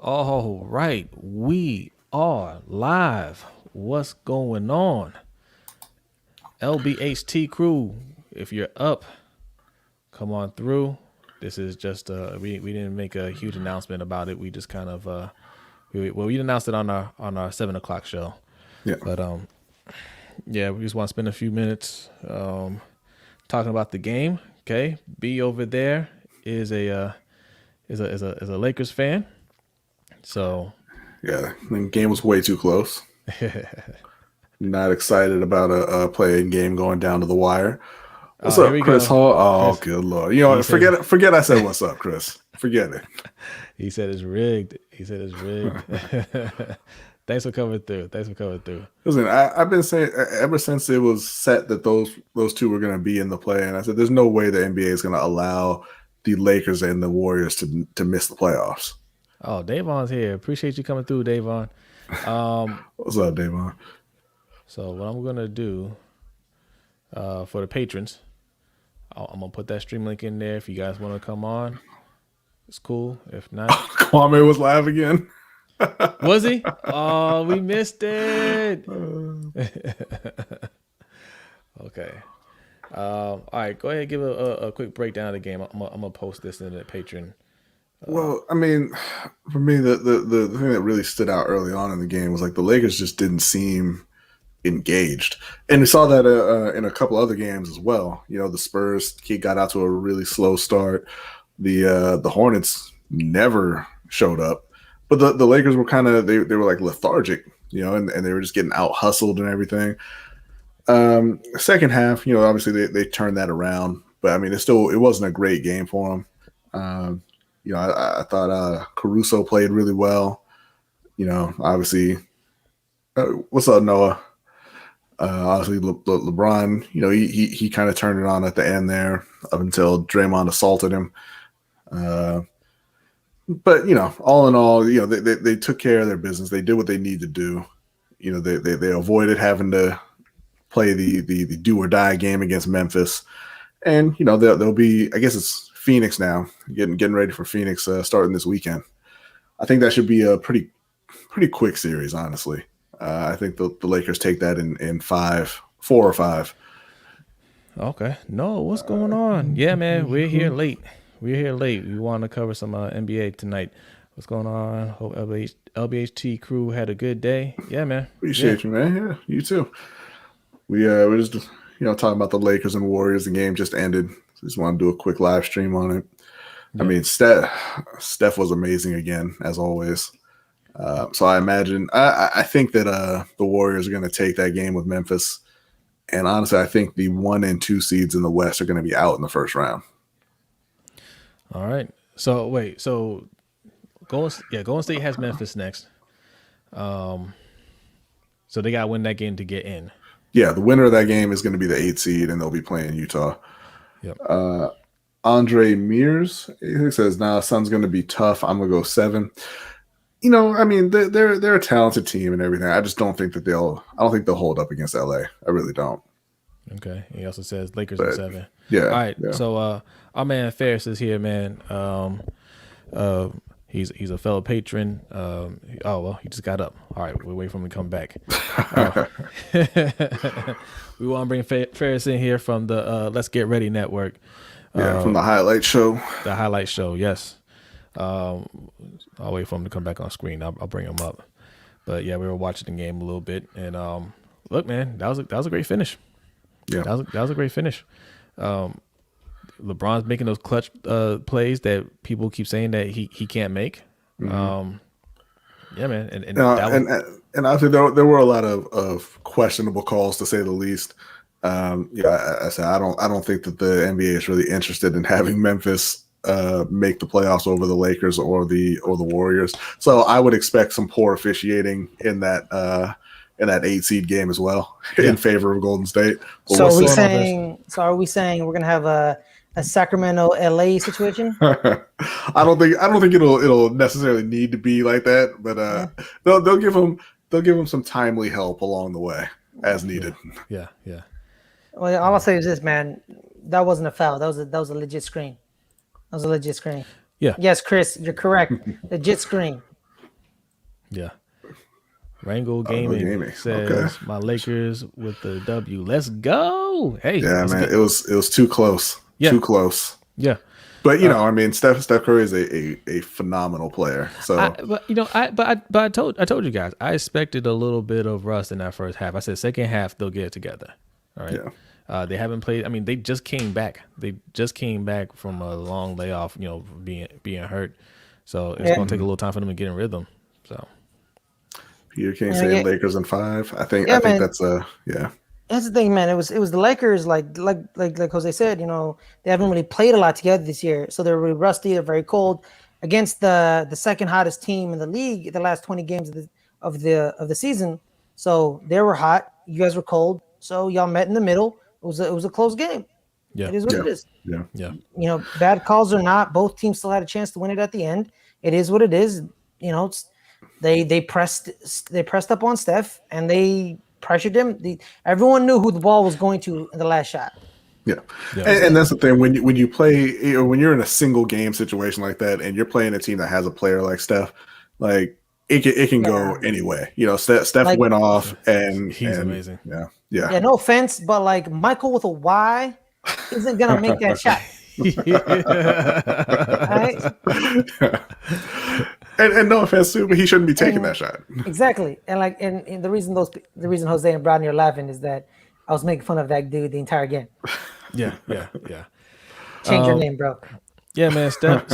All right, we are live. What's going on? LBHT crew, if you're up, come on through. This is just we didn't make a huge announcement about it. We just kind of we announced it on our 7 o'clock show. Yeah. But yeah, we just want to spend a few minutes talking about the game. Okay, B over there is a Lakers fan. So Yeah, the game was way too close. Not excited about a playing game going down to the wire. What's here up, we Chris go. Hall? Oh, Chris, good lord! You know what? says, Forget I said what's up, Chris. Forget it. He said it's rigged. He said it's rigged. Thanks for coming through. Listen, I've been saying ever since it was set that those two were going to be in the play, and I said there's no way the NBA is going to allow the Lakers and the Warriors to miss the playoffs. Oh, Davon's here. Appreciate you coming through, Davon. What's up, Davon? So what I'm gonna do for the patrons, I'm gonna put that stream link in there. If you guys want to come on, it's cool. If not, Kwame was live again. was he? Oh, we missed it. Okay. All right. Go ahead and give a quick breakdown of the game. I'm gonna post this in the Patreon. Well, I mean, for me, the thing that really stood out early on in the game was like the Lakers just didn't seem engaged, and we saw that in a couple other games as well. You know, the Spurs got out to a really slow start. The Hornets never showed up, but the Lakers were kind of they were like lethargic, you know, and they were just getting out hustled and everything. Second half, you know, obviously they turned that around, but I mean, it wasn't a great game for them. You know, I thought Caruso played really well. You know, obviously, what's up, Noah? Obviously, LeBron, you know, he kind of turned it on at the end there up until Draymond assaulted him. But, you know, all in all, you know, they took care of their business. They did what they need to do. You know, they avoided having to play the do or die game against Memphis. And, you know, they'll be, I guess it's Phoenix now, getting ready for Phoenix starting this weekend. I think that should be a pretty quick series, honestly. I think the Lakers take that in 4 or 5. Okay. No, what's going on? Yeah, man, we're here late. We want to cover some NBA tonight. What's going on? Hope LBHT crew had a good day. Yeah, man. Appreciate you, man. Yeah, you too. We're just, you know, talking about the Lakers and Warriors. The game just ended. So just want to do a quick live stream on it. Yeah. I mean, Steph was amazing again, as always. So I imagine I think that the Warriors are going to take that game with Memphis, and honestly, I think the 1 and 2 seeds in the West are going to be out in the first round. All right. So wait. So Golden State has Memphis next. So they got to win that game to get in. Yeah, the winner of that game is going to be the 8 seed, and they'll be playing Utah. Yep. Andre Mears, he says, "Nah, Sun's going to be tough. I'm going to go 7." You know, I mean, they're a talented team and everything. I just don't think that I don't think they'll hold up against LA. I really don't. Okay. He also says Lakers in 7. Yeah. All right. Yeah. So our man Ferris is here, man. He's a fellow patron. He just got up. All right, we'll wait for him to come back. We want to bring Ferris in here from the Let's Get Ready Network. From the highlight show. The highlight show, yes. I'll wait for him to come back on screen. I'll bring him up. But yeah, we were watching the game a little bit, and look, man, that was a great finish. Yeah, that was a great finish. LeBron's making those clutch plays that people keep saying that he can't make. Mm-hmm. Yeah, man, and I think there were a lot of questionable calls, to say the least. I said I don't think that the NBA is really interested in having Memphis make the playoffs over the Lakers or the Warriors. So I would expect some poor officiating in that 8 seed game as well, in favor of Golden State. But so are we saying we're gonna have a Sacramento LA situation? I don't think it'll necessarily need to be like that, but they'll give them some timely help along the way as needed. Yeah. Well, all I'll say is this, man. That wasn't a foul. That was a legit screen. That was a legit screen. Yeah. Yes, Chris, you're correct. Legit screen. Yeah. Wrangle Go Gaming Gaming. Okay. says my Lakers with the W. Let's go. Hey, Yeah, let's man. get, It was too close. Yeah. Too close. yeah. But I mean, Steph Curry is a phenomenal player. So But I told you guys I expected a little bit of rust in that first half. I said second half they'll get it together. All right. yeah. They haven't played. I mean, they just came back. They just came back from a long layoff. Being hurt. So it's going to take a little time for them to get in rhythm. So Peter King saying Lakers in 5. I think that's yeah. That's the thing, man. It was the Lakers, like Jose said. They haven't really played a lot together this year, so they're really rusty. They're very cold against the second hottest team in the league. The last 20 games of the season, so they were hot. You guys were cold, so y'all met in the middle. It was a close game. Yeah, it is what it is. Yeah. Bad calls or not, both teams still had a chance to win it at the end. It is what it is. They pressed up on Steph and they pressured him. Everyone knew who the ball was going to in the last shot. Yeah. And that's the thing when you play when you're in a single game situation like that and you're playing a team that has a player like Steph, like it can go anyway. Steph went off and he's amazing. Yeah. No offense, but like Michael with a Y isn't gonna make that shot. Right? And no offense to, but he shouldn't be taking that shot. Exactly. And the reason Jose and Rodney are laughing is that I was making fun of that dude the entire game. Yeah. Change your name, bro. Yeah, man. Steph.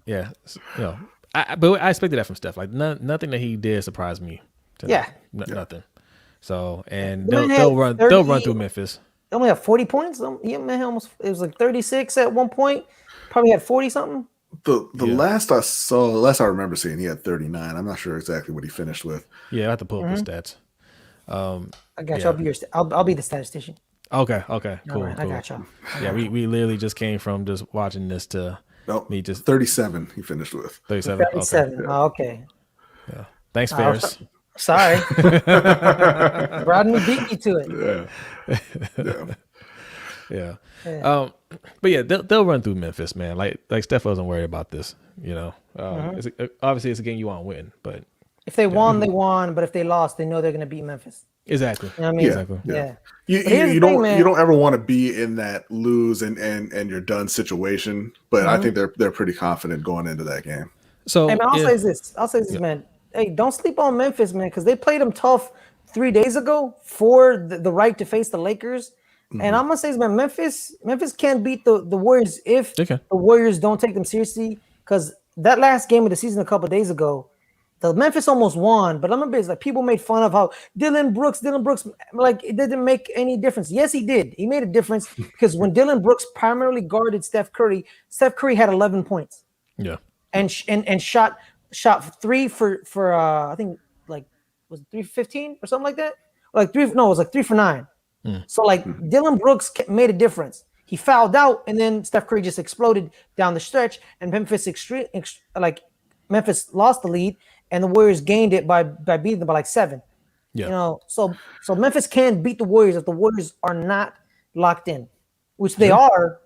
Yeah. But I expected that from Steph. Like nothing that he did surprised me. Nothing. So they'll run through Memphis. They only have 40 points. It was like 36 at one point. Probably had 40 something. The last I remember seeing, he had 39. I'm not sure exactly what he finished with. Yeah, I have to pull up the stats. I got you. I'll be the statistician. Okay, cool. Right, I got y'all. We literally just came from just watching this to me just 37. He finished with 37. Okay. Oh, okay. Yeah. Thanks, Ferris. Sorry, Rodney beat me to it. Yeah. But yeah, they'll run through Memphis, man. Like Steph wasn't worried about this. Obviously it's a game you want to win, but if they won, they won. But if they lost, they know they're going to beat Memphis. Exactly. You know what I mean? Exactly. Yeah. You don't ever want to be in that lose and you're done situation. But I think they're pretty confident going into that game. So I'll say this, man. Hey, don't sleep on Memphis, man, because they played them tough 3 days ago for the right to face the Lakers. And I'm gonna say, man, Memphis can't beat the Warriors if the Warriors don't take them seriously. Because that last game of the season a couple of days ago, the Memphis almost won. But I'm gonna be like, people made fun of how Dylan Brooks, like it didn't make any difference. Yes, he did. He made a difference because when Dylan Brooks primarily guarded Steph Curry had 11 points. Yeah, and shot 3 for I think like was it 3 for 15 or something like that. It was like 3 for 9. So like Dylan Brooks made a difference. He fouled out, and then Steph Curry just exploded down the stretch, and Memphis lost the lead, and the Warriors gained it by beating them by like 7. Yeah. So Memphis can beat the Warriors if the Warriors are not locked in, which they are,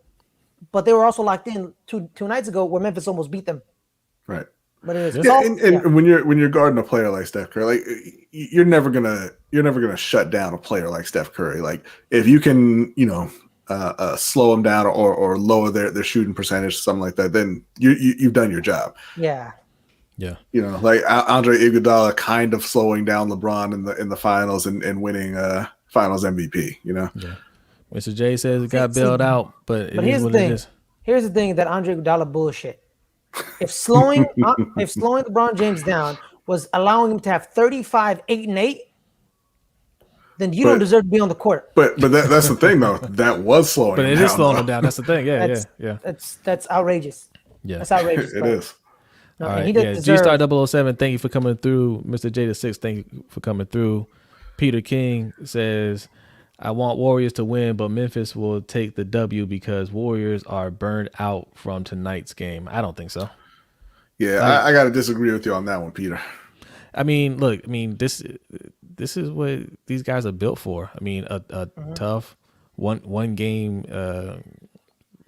but they were also locked in two nights ago where Memphis almost beat them. Right. But it is and when you're guarding a player like Steph Curry, like you're never gonna shut down a player like Steph Curry. Like if you can, slow them down or lower their shooting percentage, something like that, then you've done your job. Yeah. Yeah. Like Andre Iguodala kind of slowing down LeBron in the finals and winning finals MVP. Yeah. Mr. J says it got bailed out, but here's the thing. Here's the thing that Andre Iguodala bullshit. If slowing LeBron James down was allowing him to have 35, 8, and 8, then you don't deserve to be on the court. But that's the thing though. That was slowing. But it is slowing him down. That's the thing. Yeah. That's outrageous. Yeah, that's outrageous. It is. No, all right. He deserve... G-Star 007, thank you for coming through. Mr. J6, thank you for coming through. Peter King says, I want Warriors to win, but Memphis will take the W because Warriors are burned out from tonight's game. I don't think so. Yeah, I got to disagree with you on that one, Peter. I mean, look, this is what these guys are built for. I mean, a tough one game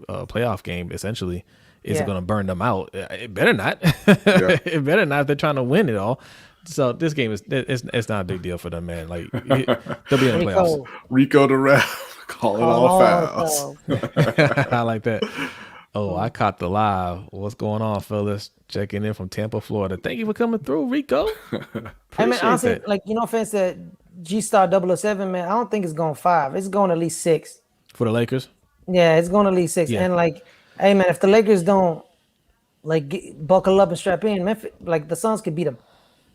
playoff game essentially is going to burn them out. It better not. It better not if they're trying to win it all. So this game is it's not a big deal for them, man. Like they'll be in the playoffs. Rico the ref calling all fouls. I like that. Oh, I caught the live. What's going on, fellas? Checking in from Tampa, Florida. Thank you for coming through, Rico. I mean, honestly, that. Like, fans said G-Star 007, man, I don't think it's going 5. It's going at least 6. For the Lakers? Yeah, it's going at least 6. Yeah. And, like, hey, man, if the Lakers don't, buckle up and strap in, Memphis, the Suns could beat them.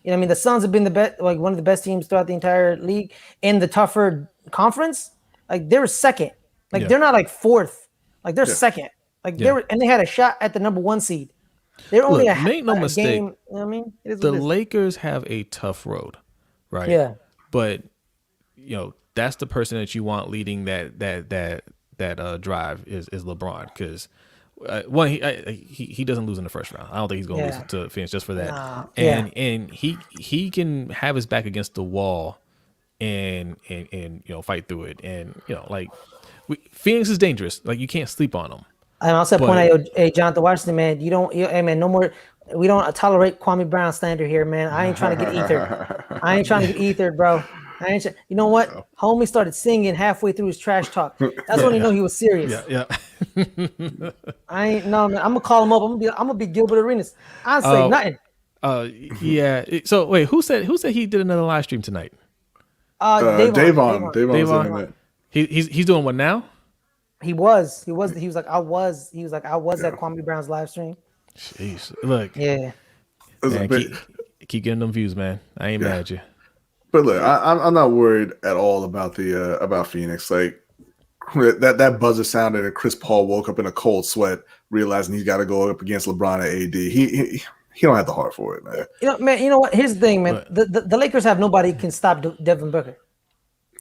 You know what I mean? The Suns have been one of the best teams throughout the entire league. In the tougher conference, they're second. They're not, fourth. They're second. They had a shot at the number 1 seed. They're only make no mistake. Game, you know what I mean? The Lakers have a tough road, right? Yeah. But that's the person that you want leading that drive is LeBron, because one, he doesn't lose in the first round. I don't think he's going to lose to Phoenix just for that. And he can have his back against the wall and fight through it. And Phoenix is dangerous. You can't sleep on them. And also point out, hey, Jonathan Washington, man, hey, man, no more. We don't tolerate Kwame Brown slander here, man. I ain't trying to get ethered. Bro. You know what? Homie started singing halfway through his trash talk. That's when you know he was serious. Yeah. I ain't no, man. I'm gonna call him up. I'm gonna be Gilbert Arenas. I say nothing. Yeah. So wait, who said he did another live stream tonight? Davon. He's doing what now? He was like I was at Kwame Brown's live stream. Jeez, look. Yeah. Man, keep getting them views, man. I ain't mad at you. But look, I'm not worried at all about about Phoenix. That buzzer sounded, and Chris Paul woke up in a cold sweat, realizing he's got to go up against LeBron and AD. He don't have the heart for it, man. Man. You know what? Here's the thing, man. The Lakers have nobody who can stop Devin Booker.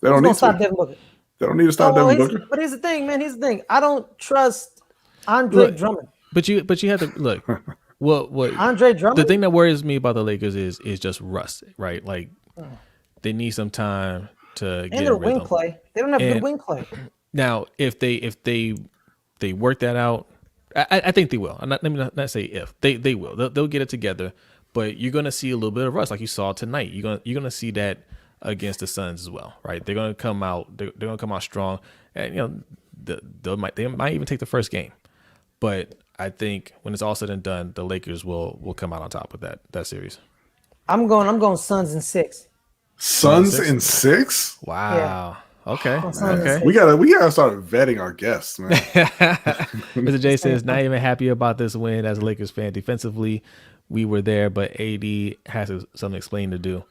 They don't need to stop Devin Booker. They don't need to stop Devin Booker. But here's the thing, man. I don't trust Andre Drummond. But you have to look. What Andre Drummond? The thing that worries me about the Lakers is just rust, right? They need some time to get their rhythm. wing play. They don't have good wing play. Now, if they work that out, I think they will. Let me not say if they will. They'll get it together. But you're gonna see a little bit of rust, like you saw tonight. You're gonna see that against the Suns as well, right? They're gonna come out. They're gonna come out strong, and they might even take the first game. But I think when it's all said and done, the Lakers will come out on top with that series. I'm going Suns in 6. Suns in 6? Wow. Yeah. Okay. We gotta start vetting our guests, man. Mr. J says not even happy about this win as a Lakers fan. Defensively, we were there, but AD has something to explain to do.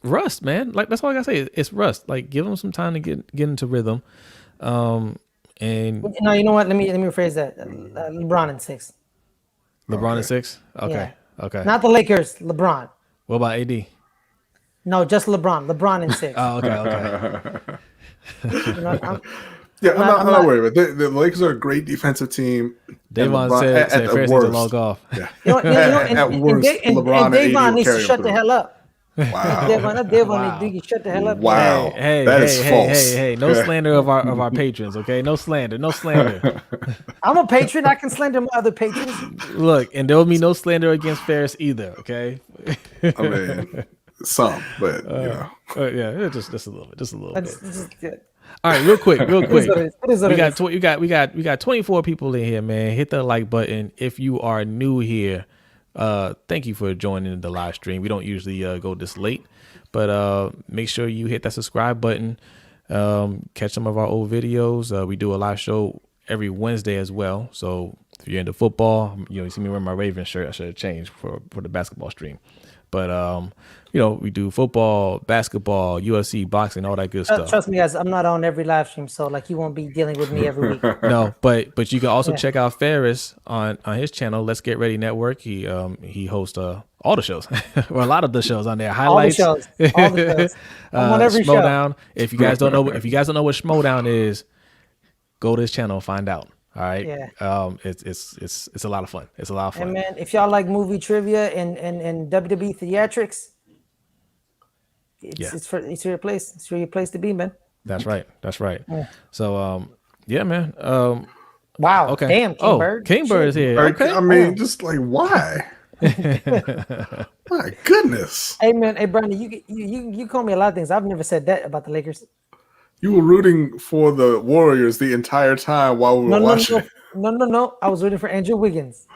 Rust, man. That's all I gotta say. It's rust. Give them some time to get into rhythm. And no, you know what? Let me rephrase that. LeBron in 6. LeBron in 6. Okay. Yeah. Okay. Not the Lakers. LeBron. What about AD? No, just LeBron. LeBron in 6. Oh, okay. I'm not worried about it. The Lakers are a great defensive team. Davon said Ferris needs to log off. Yeah. At worst, LeBron and Davon needs to shut the hell up. Wow. Devon needs to shut the hell up. Wow. Hey, that is false. Hey, no slander of our patrons, okay? No slander. I'm a patron. I can slander my other patrons. Look, and there will be no slander against Ferris either, okay? I mean, some, but yeah, just a little bit, Just good. All right, real quick. We got 24 people in here, man. Hit the like button if you are new here. Thank you for joining the live stream. We don't usually go this late, but make sure you hit that subscribe button. Catch some of our old videos. We do a live show every Wednesday as well. So if you're into football, you see me wearing my Ravens shirt. I should have changed for the basketball stream. But we do football, basketball, UFC, boxing, all that good stuff. Trust me, guys, I'm not on every live stream, so you won't be dealing with me every week. No, but you can also check out Ferris on his channel, Let's Get Ready Network. He hosts all the shows, or a lot of the shows on there. Highlights, all the shows. I'm on every Schmodown. If you guys don't know what Schmodown is, go to his channel, find out. All right. Yeah. It's a lot of fun. It's a lot of fun. And man, if y'all like movie trivia and WWE theatrics, it's your place. It's your place to be, man. That's right. Yeah. So man. Wow. Okay. Damn, King Bird. King Bird is here. Okay. I mean, just why? My goodness. Hey man, hey Brandon, you call me a lot of things. I've never said that about the Lakers. You were rooting for the Warriors the entire time while we were watching. No. I was rooting for Andrew Wiggins.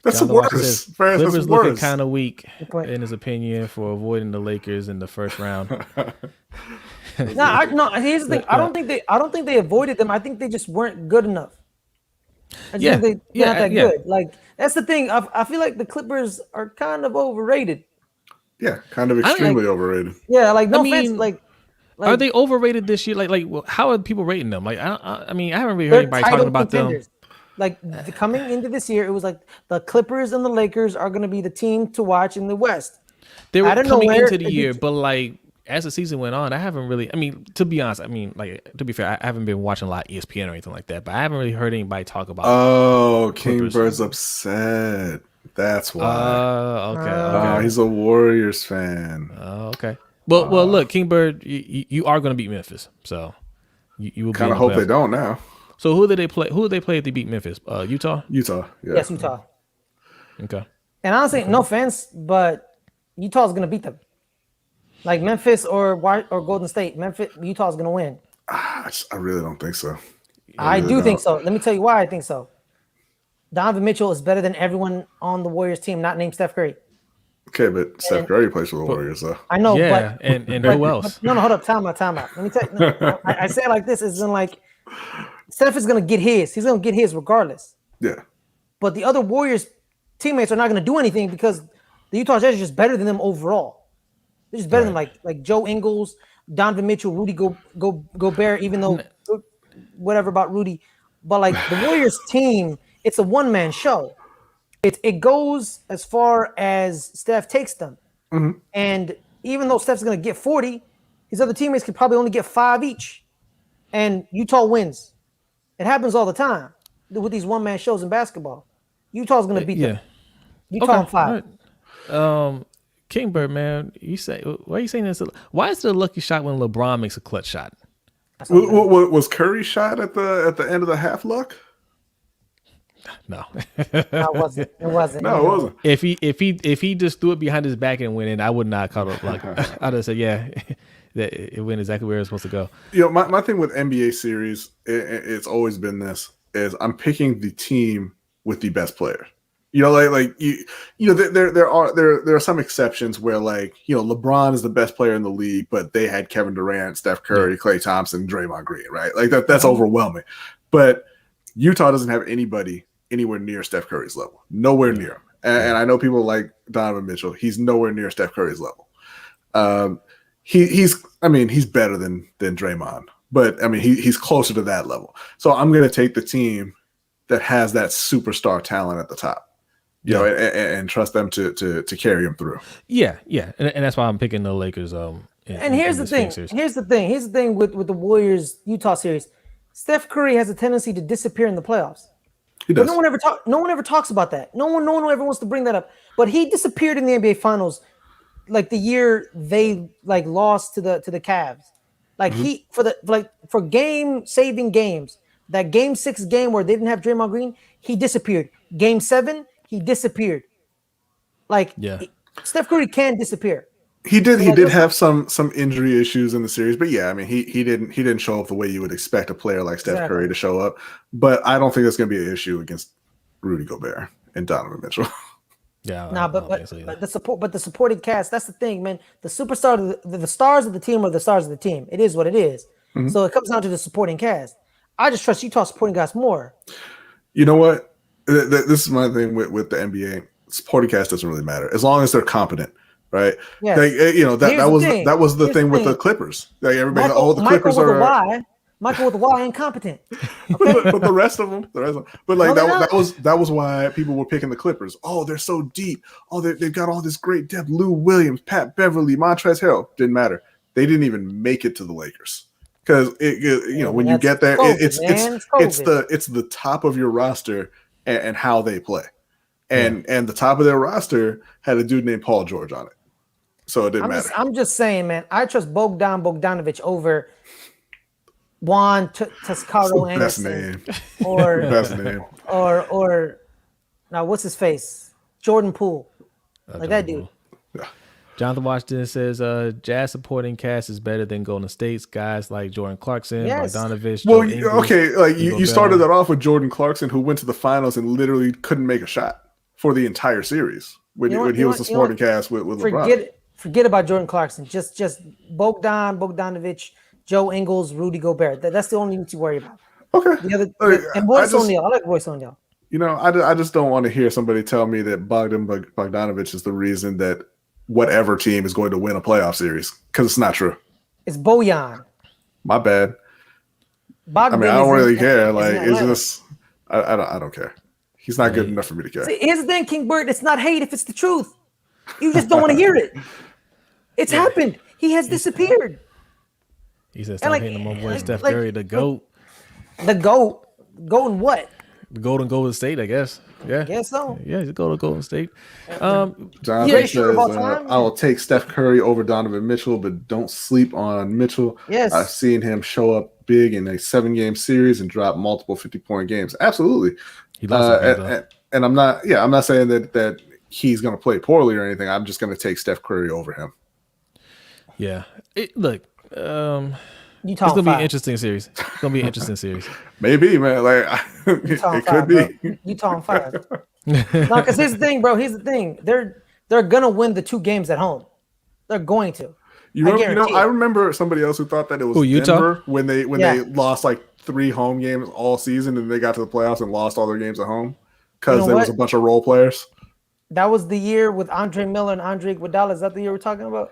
That's John the Watcher worse. says Ferris, Clippers that's looking worse. kind of weak Good point. in his opinion for avoiding the Lakers in the first round. No. Here's the thing. I don't think they avoided them. I think they just weren't good enough. I just think they're not that good. Like that's the thing. I feel like the Clippers are kind of overrated. Yeah, kind of extremely overrated. Yeah, like no I offense, mean, like are they overrated this year? Like, how are people rating them? Like, I mean, I haven't really heard they're anybody title talking about contenders. them. Like coming into this year, it was like the Clippers and the Lakers are going to be the team to watch in the West. They were I don't know coming where into the year, but like as the season went on, I haven't really. I mean, to be honest, I mean, like to be fair, I haven't been watching a lot of ESPN or anything like that. But I haven't really heard anybody talk about. Oh, King Clippers. Bird's upset. That's why. Okay. He's a Warriors fan. Okay. Well, look, King Bird, you are going to beat Memphis, so you will kind of hope they don't now. So who did they play? Who did they play if they beat Memphis? Utah. Utah. Yeah. Yes, Utah. Okay. And honestly, no offense, but Utah's going to beat them. Like Memphis or Golden State, Utah's going to win. I really don't think so. I do think so. Let me tell you why I think so. Donovan Mitchell is better than everyone on the Warriors team, not named Steph Curry. Okay, but Steph Curry plays for the Warriors, though. I know, yeah, but and who else? No, hold up, time out. Let me tell you. No, I say it like this: is in like Steph is gonna get his. He's gonna get his regardless. Yeah. But the other Warriors teammates are not gonna do anything because the Utah Jazz are just better than them overall. They're just better than like Joe Ingles, Donovan Mitchell, Rudy Gobert. Even though whatever about Rudy, but like the Warriors team, it's a one-man show. It goes as far as Steph takes them. Mm-hmm. And even though Steph's going to get 40, his other teammates could probably only get 5 each. And Utah wins. It happens all the time with these one-man shows in basketball. Utah's going to beat them. Utah on 5. King Bird, man, why are you saying this? Why is it a lucky shot when LeBron makes a clutch shot? Was Curry's shot at the end of the half luck? No, it wasn't. No, it wasn't. If he just threw it behind his back and went in, I would not call it luck. I'd have said, yeah, that it went exactly where it was supposed to go. You know, my thing with NBA series, it's always been this: is I'm picking the team with the best player. You know, like you know, there are some exceptions where like you know LeBron is the best player in the league, but they had Kevin Durant, Steph Curry, Klay Thompson, Draymond Green, right? Like that's overwhelming. But Utah doesn't have anybody anywhere near Steph Curry's level, nowhere near him. And I know people like Donovan Mitchell. He's nowhere near Steph Curry's level. He's better than Draymond, but I mean, he's closer to that level. So I'm going to take the team that has that superstar talent at the top, you know, and trust them to carry him through. Yeah. And that's why I'm picking the Lakers. Here's the thing with the Warriors Utah series. Steph Curry has a tendency to disappear in the playoffs. He does. But no one ever talks about that. No one ever wants to bring that up. But he disappeared in the NBA Finals, like the year they like lost to the Cavs. Like for game saving games, that Game 6 game where they didn't have Draymond Green, he disappeared. Game 7, he disappeared. Like Steph Curry can disappear. He did have some injury issues in the series, but yeah, I mean he didn't show up the way you would expect a player like Steph Curry to show up. But I don't think that's going to be an issue against Rudy Gobert and Donovan Mitchell. Yeah, but the supporting cast, that's the thing, man. The superstar, the stars of the team are the stars of the team. It is what it is. Mm-hmm. So it comes down to the supporting cast. I just trust Utah supporting cast more. You know what? This is my thing with the NBA. Supporting cast doesn't really matter as long as they're competent. Right. Yes. Like, you know, that was the thing with the Clippers. Like everybody, the Clippers are Michael with the Y incompetent. Okay? but the rest of them, but like that was why people were picking the Clippers. Oh, they're so deep. Oh, they've got all this great depth. Lou Williams, Pat Beverly, Montrezl Harrell. Didn't matter. They didn't even make it to the Lakers because when you get there, it's the top of your roster and how they play, and the top of their roster had a dude named Paul George on it. So it didn't matter. I'm just saying, man. I trust Bogdanovich over Juan Toscaro Anderson. Best name. Or now what's his face? Jordan Poole, like that dude. Yeah. Jonathan Washington says, Jazz supporting cast is better than Golden State's guys like Jordan Clarkson, Yes. Bogdanovich, Well, Joe Ingles, okay, like Hugo you started Bell. that off with Jordan Clarkson, who went to the finals and literally couldn't make a shot for the entire series when, You know what- when he you know was the what- you know supporting what? cast with LeBron. Forget about Jordan Clarkson. Just Bogdanovich, Joe Ingles, Rudy Gobert. That's the only thing to worry about. Okay, The other Like, and I Royce just O'Neal. I like Royce O'Neal. I just don't want to hear somebody tell me that Bogdanovich is the reason that whatever team is going to win a playoff series, because it's not true. It's Bojan. My bad. Bogdan I don't is really in- care. is Like, in it's Atlanta. just I don't care. He's not good enough for me to care. See, here's the thing, King Bird. It's not hate if it's the truth. You just don't want to hear it. It's happened. He has disappeared. He says, stop hating my boy Steph like- Curry, the GOAT. The GOAT. GOAT in what? The Golden State, I guess. Yeah. Guess so. Yeah, he's a Golden State. Jonathan Greatest shooter says, of all time? I will take Steph Curry over Donovan Mitchell, but don't sleep on Mitchell. Yes. I've seen him show up big in a 7-game series and drop multiple 50-point games. Absolutely. He lost some games, though. And I'm not saying that he's going to play poorly or anything. I'm just going to take Steph Curry over him. Yeah. Look, You it's talking gonna be an fire. interesting series. It's gonna be an interesting series. Maybe, man. Like You talking it fire, could be. bro. You talking fire. No, because here's the thing, bro. Here's the thing. They're gonna win the 2 games at home. They're going to. I remember somebody else who thought that it was Utah? Denver when they Yeah. lost like 3 home games all season and they got to the playoffs and lost all their games at home because You know there was what? a bunch of role players. That was the year with Andre Miller and Andre Iguodala. Is that the year we're talking about?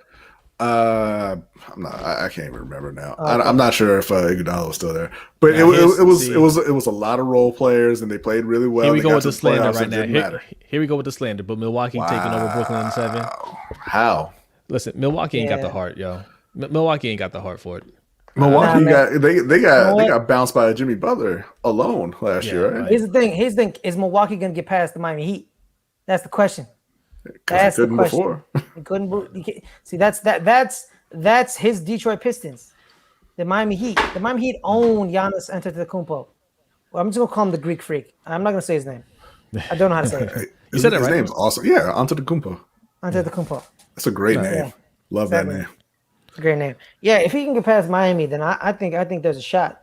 I'm not. I can't even remember now. Okay. I'm not sure if Iguodala was still there, but Now, it was a lot of role players and they played really well. Here we They go got with to the slander playoffs, right it now. didn't matter. Here we go with the slander. But Milwaukee taking over Brooklyn in 7. How? Listen, Milwaukee ain't got the Yeah. heart, yo. Milwaukee ain't got the heart for it. Milwaukee man. they know what? got bounced by Jimmy Butler alone last Yeah, year, right? right. Here's the thing. Is Milwaukee gonna get past the Miami Heat? That's the question. 'Cause That's they the couldn't question. before. He couldn't. He can't- See, that's his Detroit Pistons. The Miami Heat. The Miami Heat own Giannis Antetokounmpo. Well, I'm just gonna call him the Greek Freak. I'm not gonna say his name. I don't know how to say it. You said it His right. name's awesome. Yeah, Antetokounmpo. Antetokounmpo. That's a great name. Yeah. Love that Exactly. name. It's a great name. Yeah, if he can get past Miami, then I think there's a shot.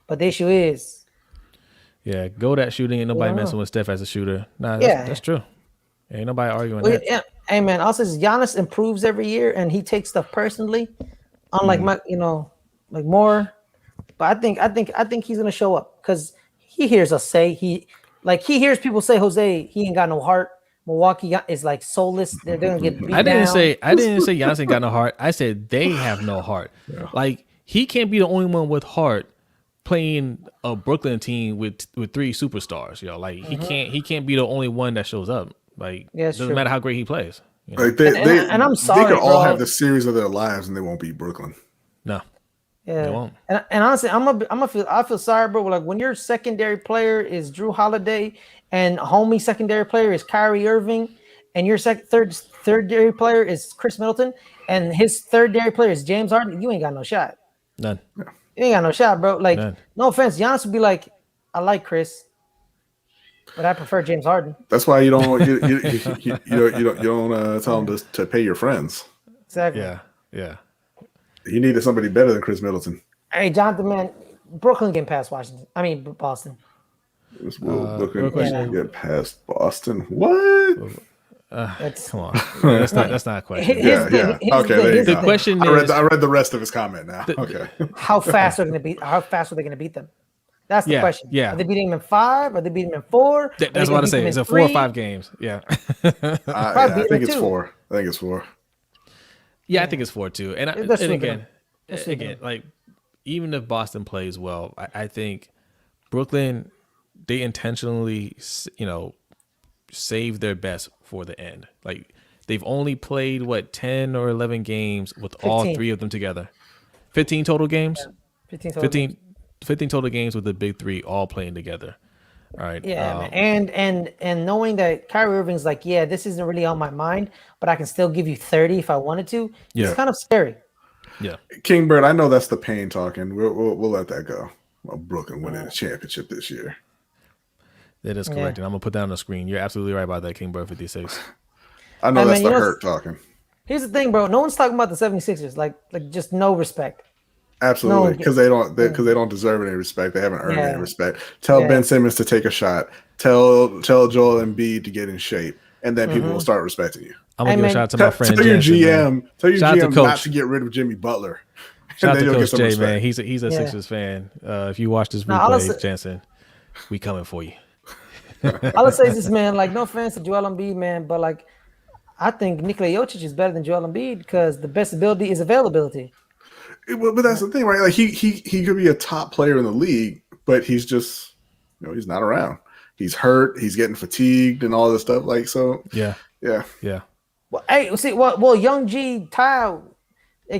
But the issue is, Yeah, go that shooting. Ain't nobody don't know. messing with Steph as a shooter. Nah, Yeah. that's true. Ain't nobody arguing well, that. yeah, hey man, also Giannis improves every year and he takes stuff personally, unlike like more. But I think he's gonna show up because he hears us say he hears people say Jose he ain't got no heart. Milwaukee is like soulless. They're gonna get beat I didn't down. say Giannis ain't got no heart. I said they have no heart. Like he can't be the only one with heart playing a Brooklyn team with 3 superstars. Yo, like he can't be the only one that shows up. Like Yeah, it's doesn't true. matter how great he plays. You know? Like And I'm sorry, they could all bro. have the series of their lives and they won't beat Brooklyn. No, Yeah, They won't. and honestly, I feel sorry, bro. Like when your secondary player is Drew Holiday and homie secondary player is Kyrie Irving, and your thirdary player is Chris Middleton, and his thirdary player is James Harden, you ain't got no shot. none. You ain't got no shot, bro. Like None. no offense, Giannis would be like, I like Chris, but I prefer James Harden. That's why you don't you don't tell them to pay your friends. Exactly. Yeah. You needed somebody better than Chris Middleton. Hey, Jonathan, man, Brooklyn getting past Washington. I mean Boston. Looking real question. get past Boston. What? That's Come on. That's not a question. Here's the thing, Yeah. here's Okay, the thing, there you here's the go. The question I is, read the rest of his comment now. Okay. How fast are they going to beat them? That's the Yeah, question. yeah. Are they beating them in 5? Are they beating them in 4? Are that's they what gonna I beat say. them It's in a 4 or 3? 5 games. Yeah. I think it's 2. 4. I think it's 4. Yeah, I think it's 4 too. And, Let's and look again, Let's look again, like even if Boston plays well, I think Brooklyn, they intentionally, save their best for the end. Like they've only played 10 or 11 games with all 15. 3 of them together. 15 total games. 15 total 15, games. 15 total games with the big 3 all playing together. All right. Yeah, man. And knowing that Kyrie Irving's like, yeah, this isn't really on my mind, but I can still give you 30 if I wanted to. Yeah. It's kind of scary. Yeah. Kingbird, I know that's the pain talking. We'll let that go. Well, Brooklyn winning a championship this year. That is correct, and I'm gonna put that on the screen. You're absolutely right about that, King Bird 56. I know Hey, that's man, the hurt talking. Here's the thing, bro. No one's talking about the 76ers. Like just no respect. Absolutely, because they don't deserve any respect. They haven't earned any Yeah. respect. Tell Ben Simmons to take a shot. Tell Joel Embiid to get in shape, and then people will start respecting you. I'm gonna give a shout out to my friend Tell your Jansen, man. Tell your Shout out to GM Coach. not to get rid of Jimmy Butler. Shout out then to you'll get Coach some J, respect. man. He's a Sixers fan. If you watch this Nah, replay, Jansen, we coming for you. All I say is this, man. Like, no offense to Joel Embiid, man, but like, I think Nikola Jokic is better than Joel Embiid because the best ability is availability. But that's the thing, right? Like he could be a top player in the league, but he's just he's not around. He's hurt. He's getting fatigued and all this stuff. Like so. Yeah. Well, hey, see, well, Young G, Ty,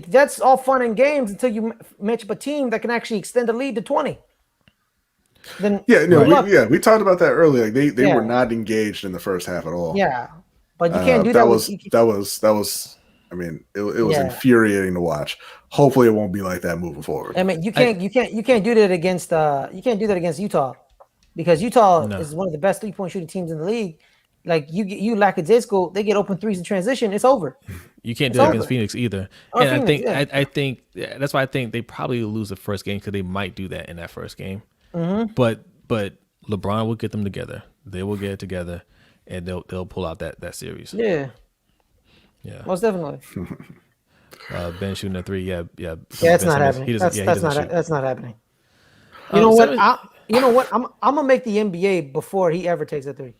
that's all fun and games until you match up a team that can actually extend the lead to 20. Then we talked about that earlier. Like they were not engaged in the first half at all. Yeah, but you can't do that. That was. I mean, it was infuriating to watch. Hopefully, it won't be like that moving forward. I mean, you can't do that against Utah, because Utah is one of the best 3-point shooting teams in the league. Like you lackadaisical, they get open threes in transition, it's over. You can't do that against Phoenix either. And I think that's why I think they probably lose the first game because they might do that in that first game. Mm-hmm. But LeBron will get them together. They will get it together, and they'll pull out that series. Yeah, most definitely. Ben shooting a 3. Yeah. That's not happening. That's not happening. You know what? I'm gonna make the NBA before he ever takes a 3.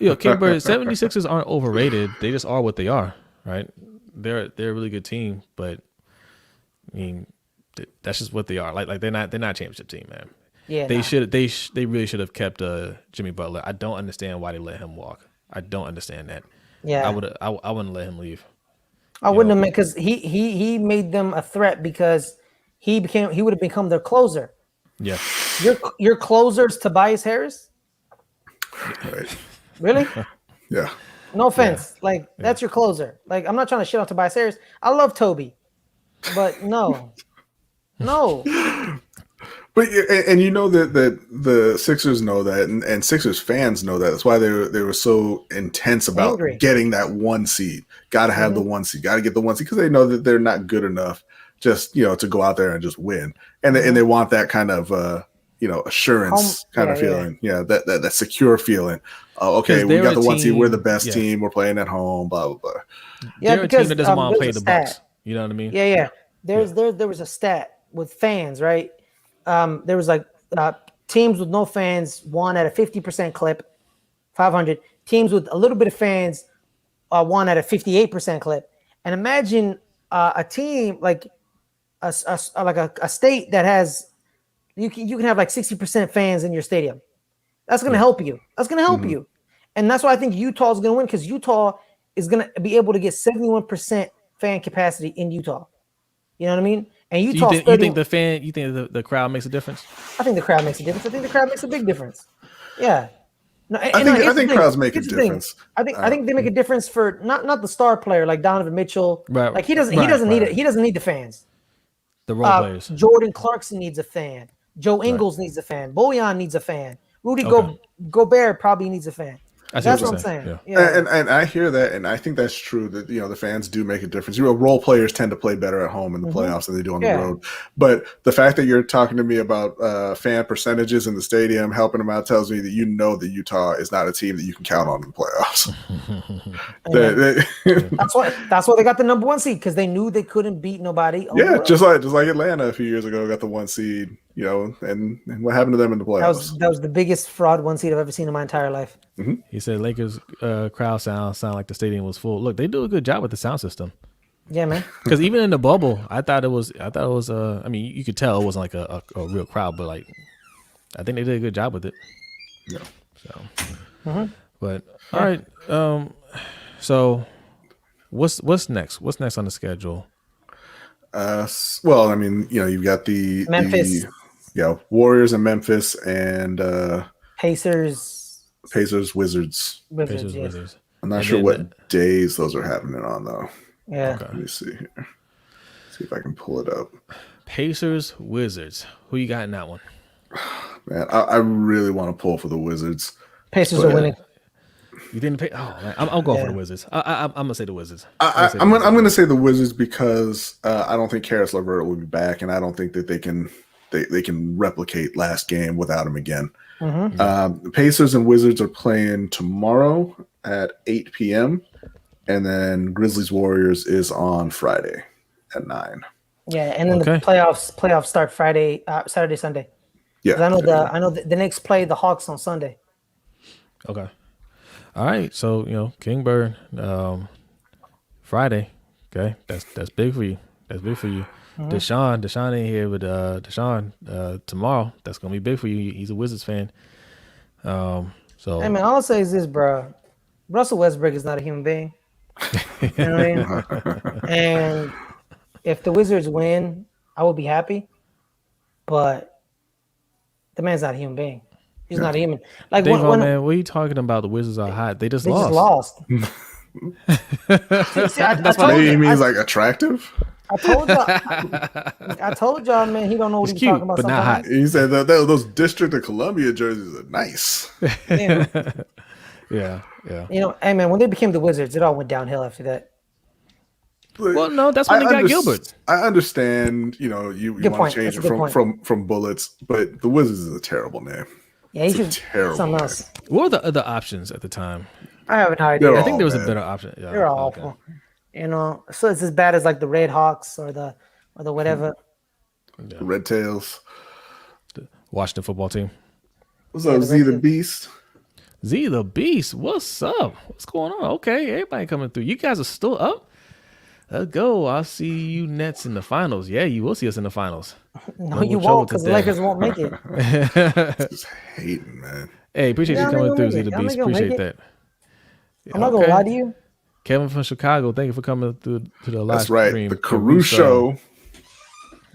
King Bird, 76ers aren't overrated. They just are what they are, right? They're a really good team, but I mean, that's just what they are. Like they're not a championship team, man. Yeah, they really should have kept Jimmy Butler. I don't understand why they let him walk. I don't understand that. Yeah, I wouldn't let him leave. I wouldn't have, because he made them a threat because he would have become their closer. Yeah, your closer's Tobias Harris. Right. Really? Yeah. No offense, that's your closer. Like, I'm not trying to shit on Tobias Harris. I love Toby, but no. But and you know that the Sixers know that, and Sixers fans know that. That's why they were so intense about getting that 1 seed. Got to have the 1 seed. Got to get the 1 seed because they know that they're not good enough just to go out there and just win. And they want that kind of assurance kind of feeling. Yeah, that secure feeling. Okay, we got the 1 seed. We're the best team. We're playing at home. Blah blah blah. Yeah, they're a team that doesn't want to play the Bucks. You know what I mean? Yeah. There was a stat with fans, right? There was teams with no fans won at a 50% clip, 500. Teams with a little bit of fans won at a 58% clip. And imagine a team like a state that has you can have like 60% fans in your stadium. That's going to help you. You. And that's why I think Utah is going to win, because Utah is going to be able to get 71% fan capacity in Utah. You know what I mean? And Utah, you think the crowd makes a difference? I think the crowd makes a difference. I think the crowd makes a big difference. Yeah. No, I think crowds make a difference. I think they make a difference for not the star player like Donovan Mitchell. Right. Like he doesn't need it. He doesn't need the fans. The role players. Jordan Clarkson needs a fan. Joe Ingles needs a fan. Bojan needs a fan. Rudy Gobert probably needs a fan. That's what I'm saying. Yeah. And I hear that, and I think that's true, that the fans do make a difference. Role players tend to play better at home in the playoffs than they do on the road. But the fact that you're talking to me about fan percentages in the stadium, helping them out, tells me that that Utah is not a team that you can count on in the playoffs. That's why they got the number 1 seed, because they knew they couldn't beat nobody. Yeah, just like Atlanta a few years ago got the 1 seed. And what happened to them in the playoffs? That was the biggest fraud 1 seed I've ever seen in my entire life. Mm-hmm. He said Lakers crowd sound like the stadium was full. Look, they do a good job with the sound system. Yeah, man. Because even in the bubble, I thought it was. I mean, you could tell it wasn't like a real crowd, but like, I think they did a good job with it. Yeah. So, but all right. So, what's next? What's next on the schedule? Well, I mean, you've got the Memphis. Warriors and Memphis, and Pacers, Wizards. Wizards. I'm not sure what days those are happening on, though. Yeah. Okay. Let me see here. See if I can pull it up. Pacers, Wizards. Who you got in that one? Man, I really want to pull for the Wizards. Pacers But, are winning. You didn't pay. Oh man, I'm going for Yeah. the Wizards. I'm gonna say the Wizards. I'm going to say the Wizards because I don't think Karis LeVert will be back, and I don't think that they can replicate last game without him again. The Pacers and Wizards are playing tomorrow at 8 p.m. and then Grizzlies Warriors is on Friday at 9. Yeah, and then Okay. the playoffs start Friday, Saturday, Sunday. 'Cause Yeah, I know the Knicks play the Hawks on Sunday. Okay. All right. So King Bird, Friday. Okay, that's big for you. That's big for you. Deshaun ain't here, but Deshaun tomorrow. That's gonna be big for you. He's a Wizards fan. So Hey man, all I'll say is this, bro. Russell Westbrook is not a human being. You know what I mean? And if the Wizards win, I will be happy. But the man's not a human being. He's not a human. Like Davon, man, what are you talking about? The Wizards are hot. They just they lost. just lost. See, I told maybe he you- means like attractive. I told y'all, man, he don't know what It's he's cute, talking about. but not sometimes. hot. He said that those District of Columbia jerseys are nice. Yeah. Yeah. Hey man, when they became the Wizards, it all went downhill after that. Well, no, that's when they got Gilbert. I understand, you Good want point. to change That's it a good from Bullets, but the Wizards is a terrible name. Yeah, he It's a should terrible something name. else. What were the other options at the time? I have no idea. They're I think there was a bad. better option. Yeah, They're okay. awful. So it's as bad as like the Red Hawks or the whatever. The Red Tails. Washington football team. What's up, the Z the Red Beast? Z the Beast, what's up? What's going on? Okay, everybody coming through. You guys are still up? Let's go. I'll see you Nets in the finals. Yeah, you will see us in the finals. No, No you trouble won't, because the today. Lakers won't make it. Just hating, man. Hey, appreciate Y'all you coming nigga through, make Z it. the Y'all Beast. nigga make Appreciate it. that. I'm not gonna lie to you. Kevin from Chicago, thank you for coming through to the live That's right. stream. The Caruso.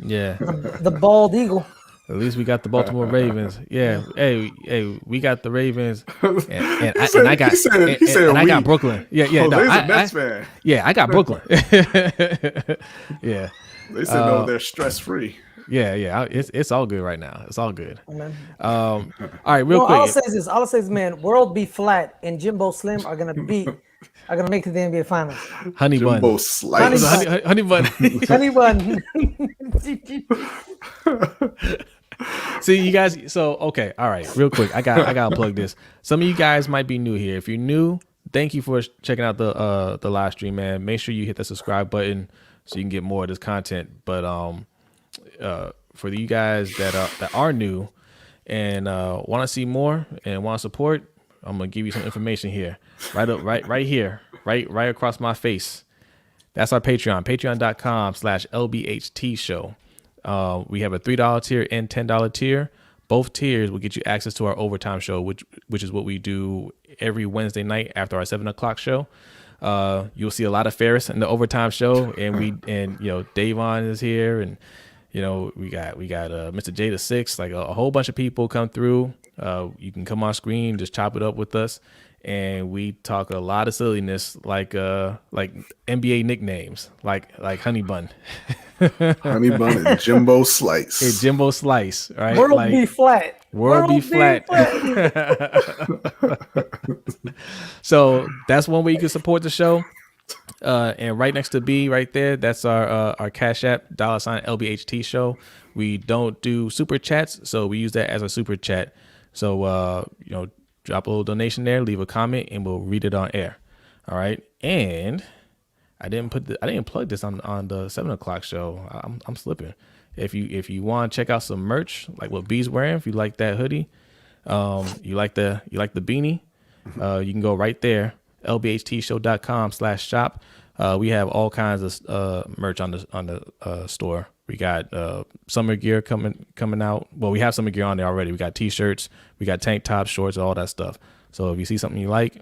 Yeah. The bald eagle. At least we got the Baltimore Ravens. Yeah. Hey, we got the Ravens. And He said- I got he said I got we. Brooklyn. Yeah. Oh, No, there's I, a Nets fan. yeah, I got Brooklyn. Yeah. They said no, they're stress free. Yeah. It's all good right now. It's all good. Man. All right, real All I'll quick. say is this. All I'll say is, man, World B Flat and Jimbo Slim are gonna make it to the NBA Finals. Honey Jimbo bun. Slice. Honey bun. Honey bun. See, you guys. So, okay, all right, real quick. I gotta plug this. Some of you guys might be new here. If you're new, thank you for checking out the live stream, man. Make sure you hit the subscribe button so you can get more of this content. But for you guys that are new and want to see more and want to support, I'm gonna give you some information here. Right here, right across my face. That's our Patreon. Patreon.com/LBHT show. We have a $3 tier and $10 tier. Both tiers will get you access to our overtime show, which is what we do every Wednesday night after our 7:00 show. You'll see a lot of Ferris in the overtime show, and Davon is here, and we got Mr. J the Six, like a whole bunch of people come through. You can come on screen, just chop it up with us, and we talk a lot of silliness, like NBA nicknames, like Honey Bun. Honey bun and Jimbo Slice. Hey, Jimbo Slice, right? World B Flat. World be flat. So that's one way you can support the show. And right next to B, right there, that's our Cash App $LBHT show. We don't do super chats, so we use that as a super chat. So drop a little donation there, leave a comment, and we'll read it on air. All right, and I didn't plug this on the 7:00 show. I'm slipping. If you want to check out some merch, like what B's wearing, if you like that hoodie, you like the beanie, you can go right there, lbhtshow.com/shop. We have all kinds of merch on the store. We got summer gear coming out. Well, we have summer gear on there already. We got t-shirts, we got tank tops, shorts, all that stuff. So if you see something you like,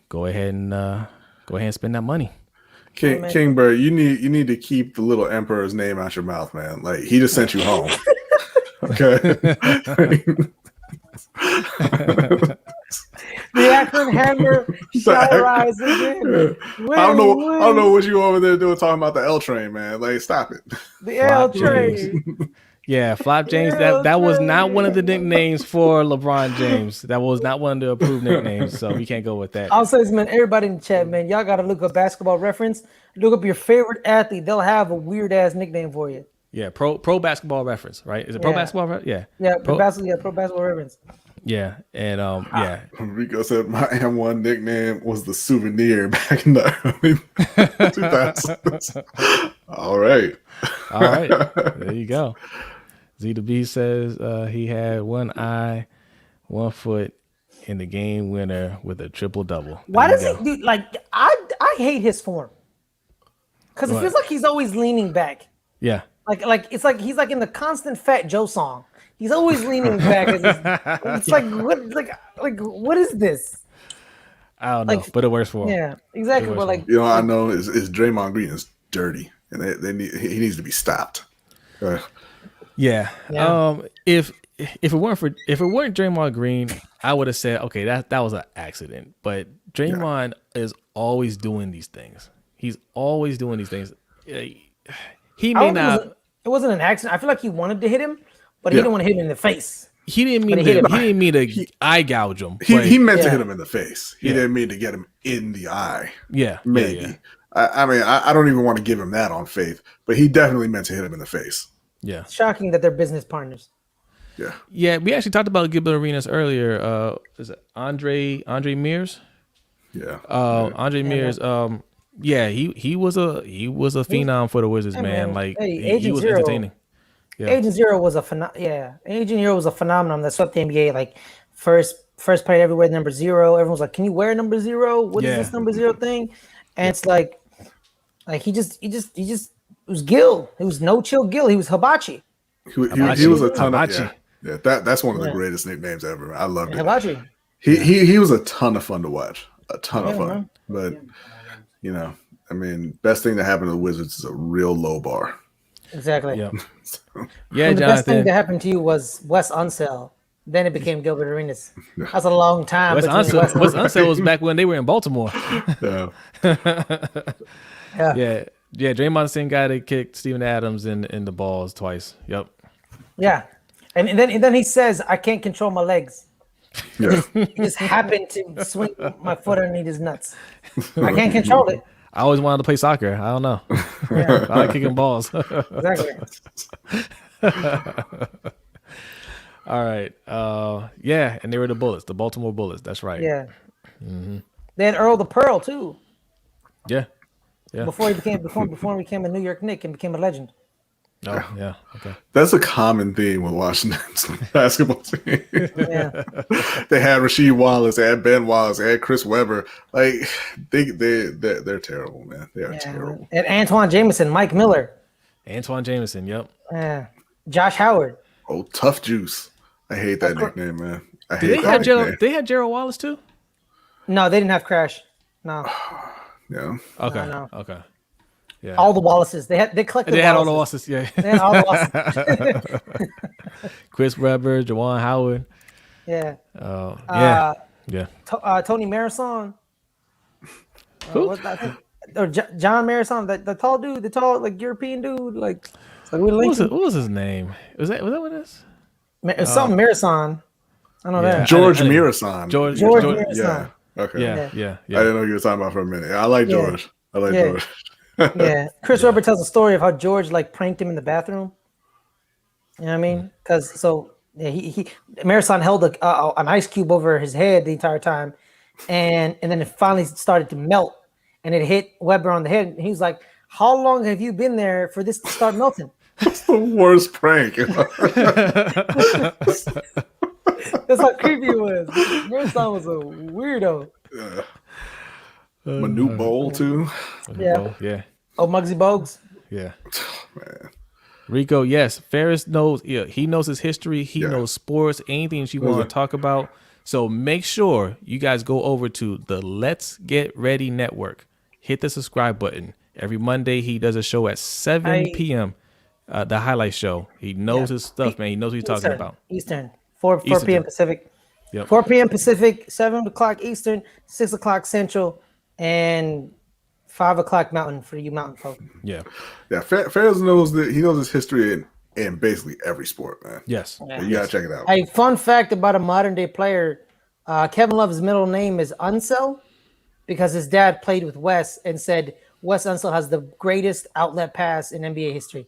go ahead and spend that money. King Bird, you need to keep the little emperor's name out your mouth, man. Like, he just sent you home. Okay. The Akron Hammer shall rise again. I don't know what you over there doing talking about the L train, man. Like, stop it. The L train. Yeah, Flop James. That was not one of the nicknames for LeBron James. That was not one of the approved nicknames. So we can't go with that. I'll say this, man. Everybody in the chat, man, y'all gotta look up Basketball Reference. Look up your favorite athlete. They'll have a weird ass nickname for you. Yeah, pro basketball reference, right? Is it pro basketball? Yeah. Yeah, pro Basketball Reference. Yeah, and yeah. Rico said my M1 nickname was the souvenir back in the early 2000s. All right. There you go. Z the B says he had one eye, 1 foot in the game winner with a triple double. Why does he do like? I hate his form because it feels like he's always leaning back. Yeah. Like it's like he's like in the constant Fat Joe song. He's always leaning back. It's like what is this? I don't know, but it works for him. Yeah, exactly. But like I know is Draymond Green is dirty, and he needs to be stopped. Yeah. If it weren't Draymond Green, I would have said, okay, that was an accident. But Draymond is always doing these things. He's always doing these things. He may not. It wasn't an accident. I feel like he wanted to hit him, but he didn't want to hit him in the face. He didn't mean to eye gouge him. He meant to hit him in the face. He didn't mean to get him in the eye. Yeah, maybe. Yeah. I mean, I don't even want to give him that on faith, but he definitely meant to hit him in the face. Yeah. It's shocking that they're business partners. Yeah. Yeah, we actually talked about Gilbert Arenas earlier. Is it Andre Mears? Yeah. Andre Mears. Yeah, he was a phenom for the Wizards, man. Like he was entertaining. Yeah. Agent Zero was a phenomenon that swept the NBA. Like first player everywhere, number 0. Everyone was like, "Can you wear number 0? What is this number 0 thing?" And it's like he just it was Gil. It was No Chill Gil. He was Hibachi. He was a ton of yeah. That's one of the greatest nicknames ever. I loved it. Hibachi. He was a ton of fun to watch. A ton of fun. But I mean, best thing that happened to the Wizards is a real low bar. Exactly. Yep. The best thing that happened to you was Wes Unseld. Then it became Gilbert Arenas. That's a long time. Wes Unseld was back when they were in Baltimore. Yeah. Yeah. Draymond Singh guy that kicked Steven Adams in the balls twice. Yep. Yeah. And then he says, "I can't control my legs." Yeah. He just happened to swing my foot underneath his nuts. I can't control it. I always wanted to play soccer. I don't know. Yeah. I like kicking balls. Exactly. All right. Yeah, and they were the Bullets, the Baltimore Bullets. That's right. Yeah. Mm-hmm. They had Earl the Pearl too. Yeah. Yeah. Before he became a New York Knick and became a legend. Oh, yeah. Okay. That's a common theme with Washington's basketball team. Yeah. They had Rasheed Wallace, they had Ben Wallace, they had Chris Webber. Like they're terrible, man. They are terrible. And Antoine Jameson, Mike Miller. Antoine Jameson, yep. Yeah. Josh Howard. Oh, Tough Juice. I hate that nickname, man. They had Gerald Wallace too? No, they didn't have Crash. No. Yeah. Okay. No. Okay. Yeah. All the Wallaces. They collected. They had all the Wallaces. Yeah. They had all the Wallaces. Chris Webber, Jawan Howard. Yeah. Yeah. Tony Marison. Who? Or John Marison, the tall dude, the tall like European dude, like. What was his name? Was that what it is? It's something Marison. I know that. George Mirasan. George Mirasan. Yeah. Okay. Yeah. I didn't know what you were talking about for a minute. I like George. George. Yeah. Chris Webber tells a story of how George like pranked him in the bathroom. You know what I mean? Because he Marison held an ice cube over his head the entire time, and then it finally started to melt, and it hit Webber on the head. And he was like, "How long have you been there for this to start melting?" That's the worst prank. That's how creepy it was. Marison was a weirdo. Yeah. Manute Bowl too. Yeah. Oh, Muggsy Bogues. Yeah. Man. Rico, yes. Ferris knows. Yeah, he knows his history. He knows sports. Anything that you want to talk about. So make sure you guys go over to the Let's Get Ready Network. Hit the subscribe button. Every Monday he does a show at 7 p.m. The highlight show. He knows his stuff, man. He knows what he's talking about. Eastern. 4 p.m. Pacific. Yep. 4 p.m. Pacific, 7 o'clock Eastern, 6 o'clock Central, and 5 o'clock Mountain for you Mountain folk. Yeah. Ferris knows that he knows his history in in basically every sport, man. Yes. You gotta check it out. Hey, fun fact about a modern day player: Kevin Love's middle name is Unseld because his dad played with Wes and said Wes Unseld has the greatest outlet pass in NBA history,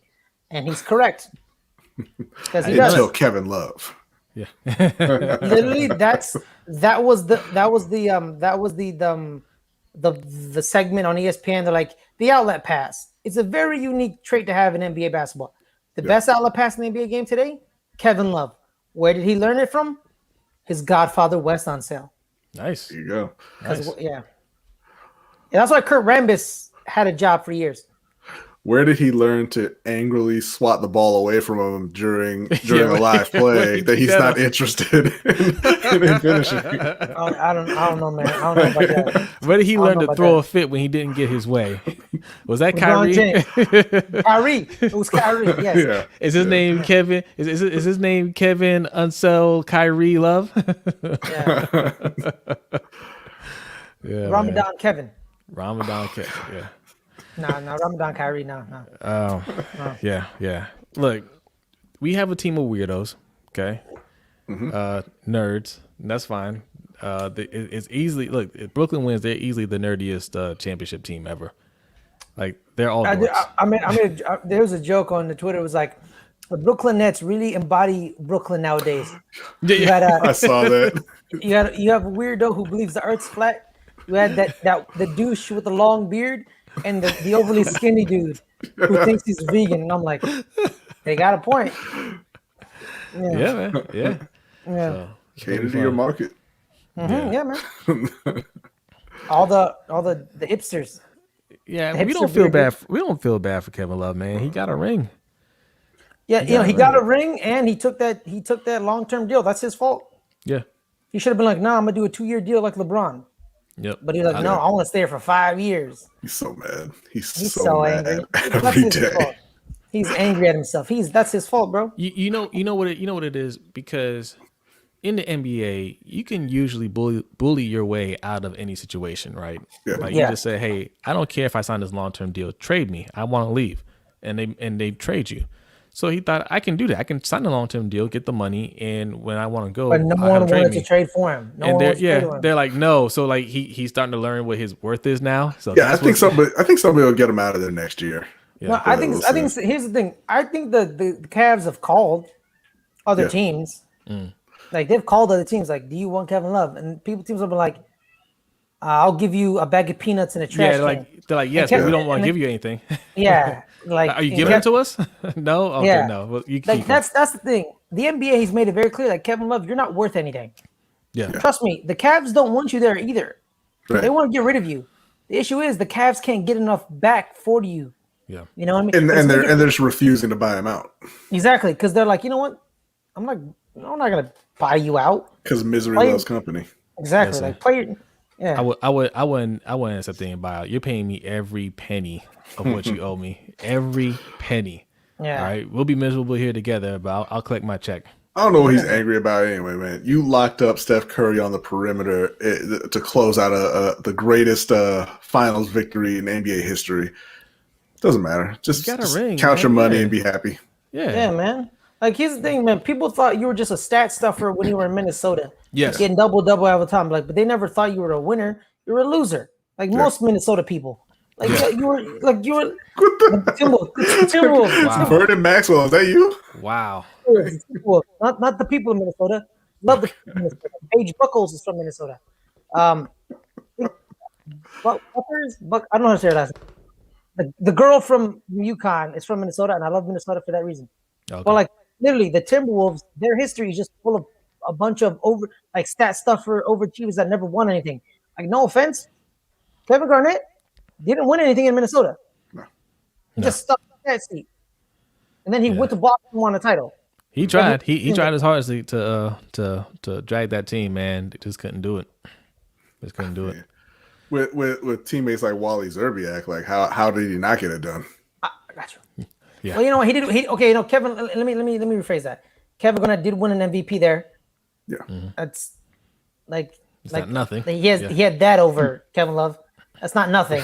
and he's correct because he does. Until Kevin Love. Yeah. Literally, that was the segment on ESPN. They're like the outlet pass. It's a very unique trait to have in NBA basketball. The best outlet pass in the NBA game today, Kevin Love. Where did he learn it from? His godfather, Wes Unseld. Nice. There you go. Nice. Yeah, that's why Kurt Rambis had a job for years. Where did he learn to angrily swat the ball away from him during a live play that he's not interested in finishing? I don't know, man. I don't know about that. Where did he learn to throw a fit when he didn't get his way? Was that Kyrie? Kyrie. It was Kyrie. Yes. Yeah. Is his name Kevin? Is his name Kevin Unseld Kyrie Love? Yeah. Ramadan Kevin. Ramadan Kevin. Yeah. No, Ramadan Kyrie, no. Yeah. Look, we have a team of weirdos, okay? Nerds, and that's fine. It's easily, look, if Brooklyn wins, they're easily the nerdiest championship team ever. Like, they're all there was a joke on the Twitter. It was like, the Brooklyn Nets really embody Brooklyn nowadays. You had I saw that. You have a weirdo who believes the earth's flat. You had the douche with the long beard. And the overly skinny dude who thinks he's vegan, and I'm like, they got a point. Yeah, man. Yeah. So, cater to your market. Yeah, man. all the hipsters. Yeah, we don't feel bad. We don't feel bad for Kevin Love, man. He got a ring. Yeah, he got a ring, and he took that long-term deal. That's his fault. Yeah. He should have been like, nah, I'm gonna do a 2-year deal like LeBron. Yep. But he's like, no, I want to stay here for 5 years. He's so mad. He's so mad angry. every day. He's angry at himself. That's his fault, bro. You know what it is, because in the NBA you can usually bully your way out of any situation, right? Yeah. Like you just say, hey, I don't care if I sign this long-term deal, trade me. I want to leave, and they trade you. So he thought, I can do that. I can sign a long-term deal, get the money, and when I want to go, but no one wanted to trade for him. They're like, no. So like he's starting to learn what his worth is now. So yeah, I think somebody will get him out of there next year. Yeah. No, I think here's the thing. I think the Cavs have called other teams. Like they've called other teams. Like, do you want Kevin Love? And teams will be like, I'll give you a bag of peanuts in a trash can. They're like, yes, but we don't want to give you anything. Yeah. Like, are you giving it to us? No. Okay, no. Well, you like that's the thing. The NBA has made it very clear that Kevin Love, you're not worth anything. Yeah. Trust me, the Cavs don't want you there either. Right. They want to get rid of you. The issue is the Cavs can't get enough back for you. Yeah. You know what I mean? And they're just refusing to buy him out. Exactly, because they're like, you know what? I'm not gonna buy you out. Because misery loves company. Exactly. Like play. Yeah. I wouldn't accept any buyout. You're paying me every penny of what you owe me. Every penny. Yeah. All right. We'll be miserable here together, but I'll collect my check. I don't know what he's angry about anyway, man. You locked up Steph Curry on the perimeter to close out the greatest finals victory in NBA history. Doesn't matter. Just count your money and be happy. Yeah, man. Like, here's the thing, man. People thought you were just a stat stuffer when you were in Minnesota. Yes. Getting double all the time. Like, but they never thought you were a winner. You're a loser. Like most Minnesota people. Like you were the Timberwolves. Wow. Vernon Maxwell, is that you? Wow. Not the people in Minnesota. Love the people in Minnesota. Paige Buckles is from Minnesota. Buckers? I don't know how to say her last name. The girl from UConn is from Minnesota, and I love Minnesota for that reason. Okay. But like literally, the Timberwolves, their history is just full of a bunch of stat stuffer overachievers that never won anything. Like, no offense, Kevin Garnett didn't win anything in Minnesota. He just stuck in that seat, and then he went to Boston and won a title. He tried. He tried his hardest to drag that team, man. They just couldn't do it. Just couldn't do it. With teammates like Wally Zerbiak, like how did he not get it done? I got you. Yeah. Well, you know what he did. Kevin. Let me rephrase that. Kevin Garnett did win an MVP there. Yeah, that's like not nothing. He had that over Kevin Love. That's not nothing.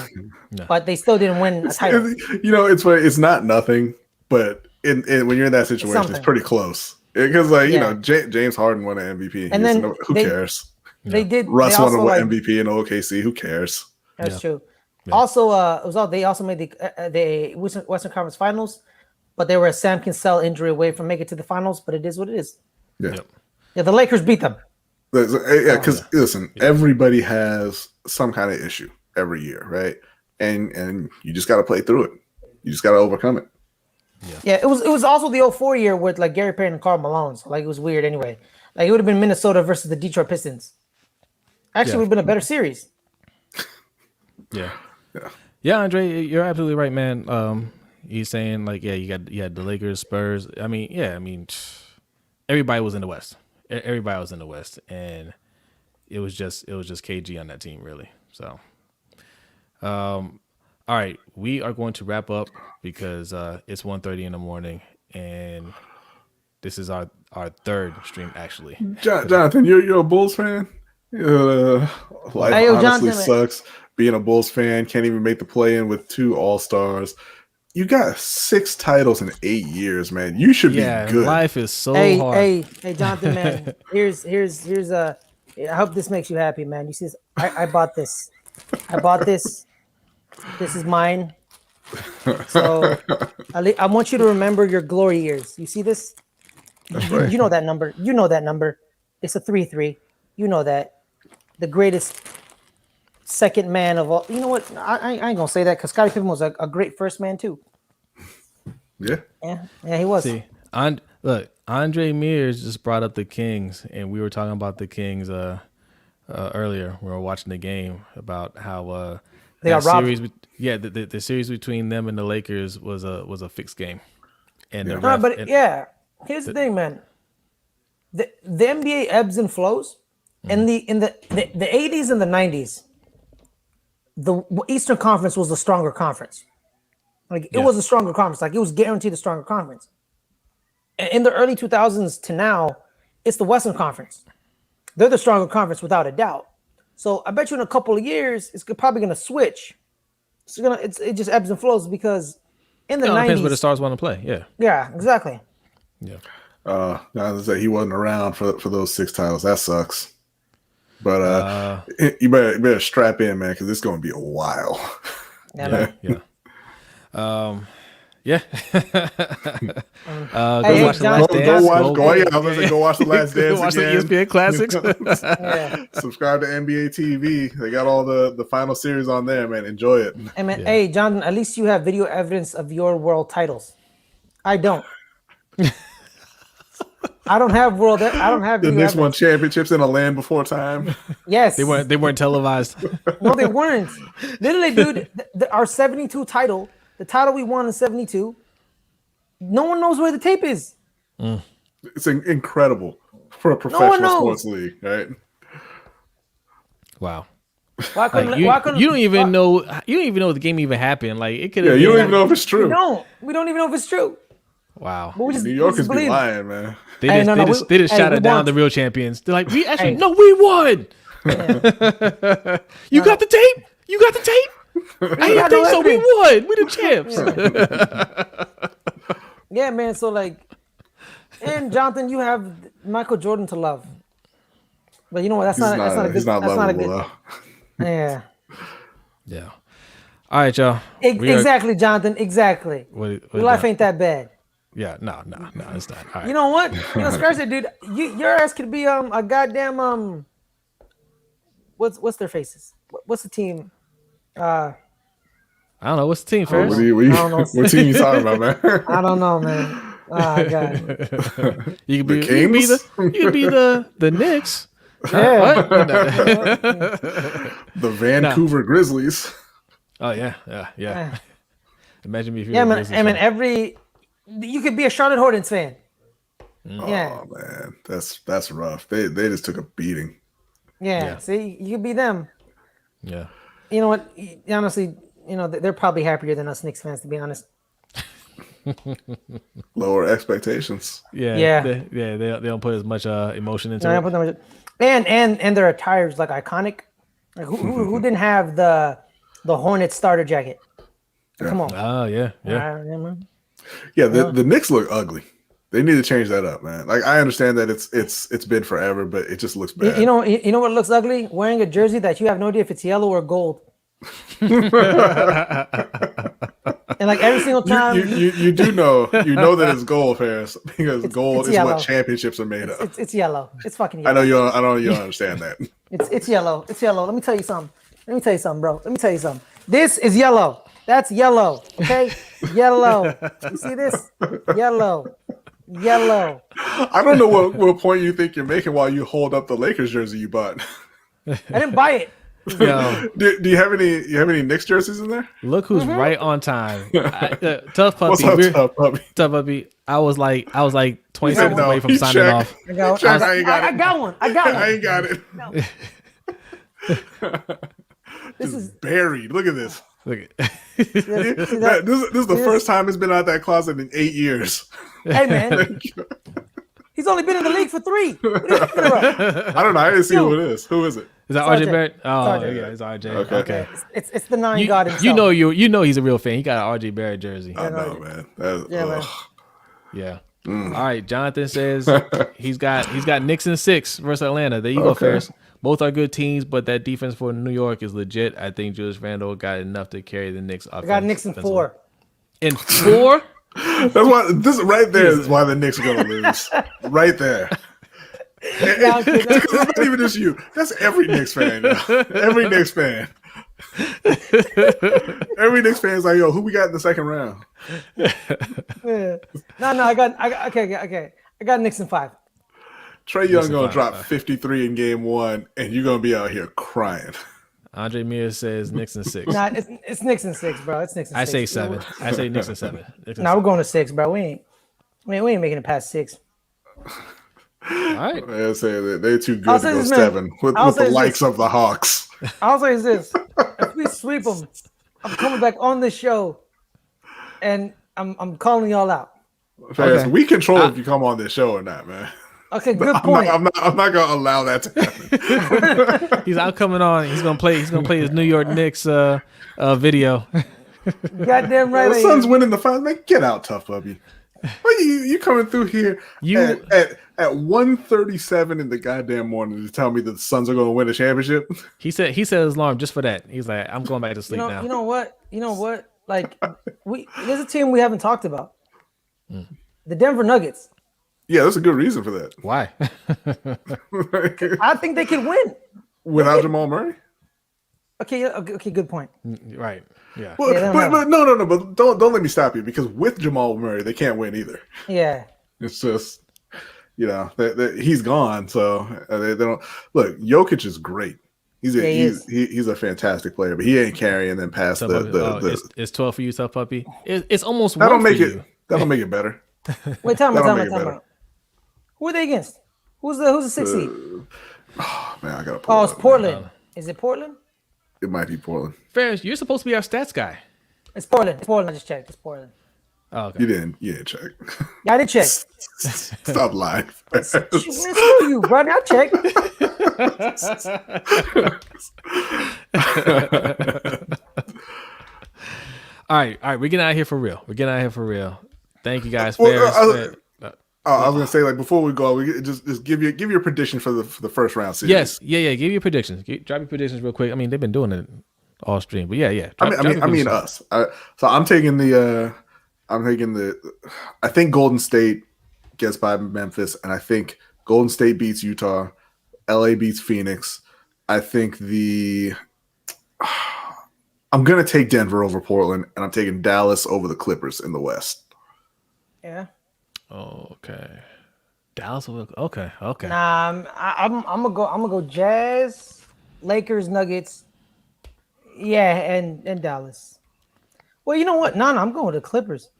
No. But they still didn't win a title. It's funny. It's not nothing, but when you're in that situation, it's something. pretty close. Because like Yeah. James Harden won an MVP, And then who cares? They did. Russ they won also, an MVP in OKC. Who cares? That's true. Yeah. Also, they also made the Western Conference Finals, but they were a Sam Cassell injury away from making it to the finals. But it is what it is. Yeah. Yep. Yeah, the Lakers beat them. Yeah, because listen, everybody has some kind of issue every year, right? And you just got to play through it. You just got to overcome it. Yeah, it was also the 04 year with like Gary Payton and Karl Malone. So like it was weird anyway. Like it would have been Minnesota versus the Detroit Pistons. Actually, it would have been a better series. Yeah, Andre, you're absolutely right, man. He's saying like, you had the Lakers, Spurs. I mean, everybody was in the West. Everybody was in the West, and it was just KG on that team, really. So, all right, we are going to wrap up because it's 1:30 in the morning, and this is our third stream actually. Jonathan, you're a Bulls fan. Life honestly sucks. Being a Bulls fan, can't even make the play-in with 2 All-Stars. You got 6 titles in 8 years, man. You should be good. Life is so hard. Hey, Jonathan, man. Here's I hope this makes you happy, man. You see this? I bought this. This is mine. So I want you to remember your glory years. You see this? You know that number. You know that number. It's a 3-3. You know that. The greatest second man of all. You know what? I ain't gonna say that because Scottie Pippen was a great first man too. Yeah, he was. See, look, Andre Mears just brought up the Kings, and we were talking about the Kings earlier. We were watching the game about how they got robbed. The series between them and the Lakers was a fixed game. And here's the thing, man. The NBA ebbs and flows. In the 80s and the 90s, the Eastern Conference was the stronger conference. Like it was a stronger conference. Like it was guaranteed a stronger conference. In the early 2000s to now, it's the Western Conference. They're the stronger conference without a doubt. So I bet you in a couple of years, it's probably going to switch. It just ebbs and flows because in the 90s, it depends where the stars want to play. Yeah. Yeah, exactly. Yeah. He wasn't around for those 6 titles. That sucks. But you better strap in, man, because it's going to be a while. Yeah. Go watch The Last Dance. Watch the ESPN Classics. Subscribe to NBA TV. They got all the final series on there, man. Enjoy it. Hey, man, hey, Jonathan, at least you have video evidence of your world titles. I don't. I don't have the Knicks won championships in a land before time. Yes, they weren't televised. No, they weren't. Literally, dude, our 72 title, the title we won in 72. No one knows where the tape is. It's incredible for a professional sports league, right? Wow. You don't even know if the game even happened. Like it could. Yeah, you don't even know if it's true. We don't even know if it's true. Wow. New Yorkers be lying, man. They just shot it down the real champions. They're like, we won. Yeah. You got the tape? I didn't think so. We won. We the champs. Yeah, man. So and Jonathan, you have Michael Jordan to love. But you know what? That's not a good. Yeah. Yeah. All right, y'all. Exactly, Jonathan. Exactly. Your life ain't that bad. Yeah, no, it's not. All right. You know what? Scratch it, dude. Your ass could be a goddamn what's their faces? What's the team? I don't know. What's the team first? What team you talking about, man? I don't know, man. Oh god. You could be the Knicks. Yeah. The Vancouver Grizzlies. Oh yeah. Imagine me if you were man. You could be a Charlotte Hornets fan. Oh man, that's rough. They just took a beating. Yeah. See, you could be them. Yeah. You know what? Honestly, they're probably happier than us Knicks fans, to be honest. Lower expectations. Yeah. They don't put as much emotion into it. And their attire is like iconic. Like who didn't have the Hornets starter jacket? Come on. Oh yeah. Yeah, the Knicks look ugly. They need to change that up, man. Like I understand that it's been forever, but it just looks bad. You know what looks ugly? Wearing a jersey that you have no idea if it's yellow or gold. And like every single time, you do know that it's gold, Ferris, because gold is yellow. what championships are made of. It's yellow. It's fucking yellow. I know you don't understand that. It's yellow. It's yellow. Let me tell you something, bro. Let me tell you something. This is yellow. That's yellow. Okay, yellow. You see this? Yellow. I don't know what point you think you're making while you hold up the Lakers jersey you bought. I didn't buy it. Yo, Do you have any Knicks jerseys in there? look who's right on time. Tough puppy. What's up, Tough Puppy? Tough puppy. I was like 20 seconds no, away from he signing checked. off. I got one. I ain't got it. This is buried. Look at this. Look at This is the first time it's been out that closet in 8 years. Hey man, he's only been in the league for 3. I don't know. I didn't see who it is. Who is it? Is that It's RJ RJ. Barrett? Oh, It's RJ. yeah, it's RJ. Okay. Okay. It's the 9 god himself. You know he's a real fan. He got an RJ Barrett jersey. I know, man. Man. Yeah. All right. Jonathan says he's got Knicks in 6 versus Atlanta. There you go, Ferris. Both are good teams, but that defense for New York is legit. I think Julius Randle got enough to carry the Knicks offense. I got Knicks in 4. In 4? That's why this right there is why the Knicks are gonna lose. Right there. Because it's not even just you. That's every Knicks fan. Every Knicks fan. Every Knicks fan is like, yo, who we got in the second round? Yeah. No, I got okay. I got Knicks in 5. Trae Young gonna drop 53 in game 1, and you're gonna be out here crying. Andre Miller says Knicks in 6. Nah, it's Knicks in 6, bro. It's Knicks in 6. I say 7. I say Knicks in 7. Nah, we're going to 6, bro. We ain't making it past 6. All right. I say that they're too good to go 7 with the likes of the Hawks. I'll say this: if we sweep them, I'm coming back on the show, and I'm calling y'all out. Okay. We control if you come on this show or not, man. Okay, good point. I'm not gonna allow that to happen. He's out coming on. He's gonna play his New York Knicks video. Goddamn right. The Suns winning the finals. Man, get out, Tough Puppy. Why you coming through here at 1:37 in the goddamn morning to tell me that the Suns are gonna win a championship? He set his alarm just for that. He's like, I'm going back to sleep now. You know what? Like there's a team we haven't talked about. The Denver Nuggets. Yeah, that's a good reason for that. Why? I think they could win Without Jamal Murray? Okay, good point. Right. Yeah. Well, Yeah, but no. But don't let me stop you, because with Jamal Murray, they can't win either. Yeah. It's just, he's gone, so they don't look. Jokic is great. He's a fantastic player, but he ain't carrying them past it's 12 for you, Tough Puppy. It's almost that'll one make for it. you. That'll make it better. Wait, time out. Who are they against? Who's the 6th seed? Oh man, I gotta pull. Oh, it's Portland. Is it Portland? It might be Portland. Ferris, you're supposed to be our stats guy. It's Portland. I just checked. It's Portland. Oh, okay. You didn't check. Yeah, I did check. Stop lying. Man, screw you, brother. I checked. All right. We're getting out of here for real. Thank you guys. Well, I was gonna say, like, before we go, we just give your prediction for the first round series. Yes, yeah. Give your predictions. Drop your predictions real quick. I mean, they've been doing it all stream, but yeah. I mean us. So I'm taking I think Golden State gets by Memphis, and I think Golden State beats Utah. LA beats Phoenix. I think I'm gonna take Denver over Portland, and I'm taking Dallas over the Clippers in the West. Yeah. Okay. Dallas. Okay. Nah, I'm gonna go Jazz, Lakers, Nuggets. Yeah, and Dallas. Well, you know what? No, I'm going with the Clippers.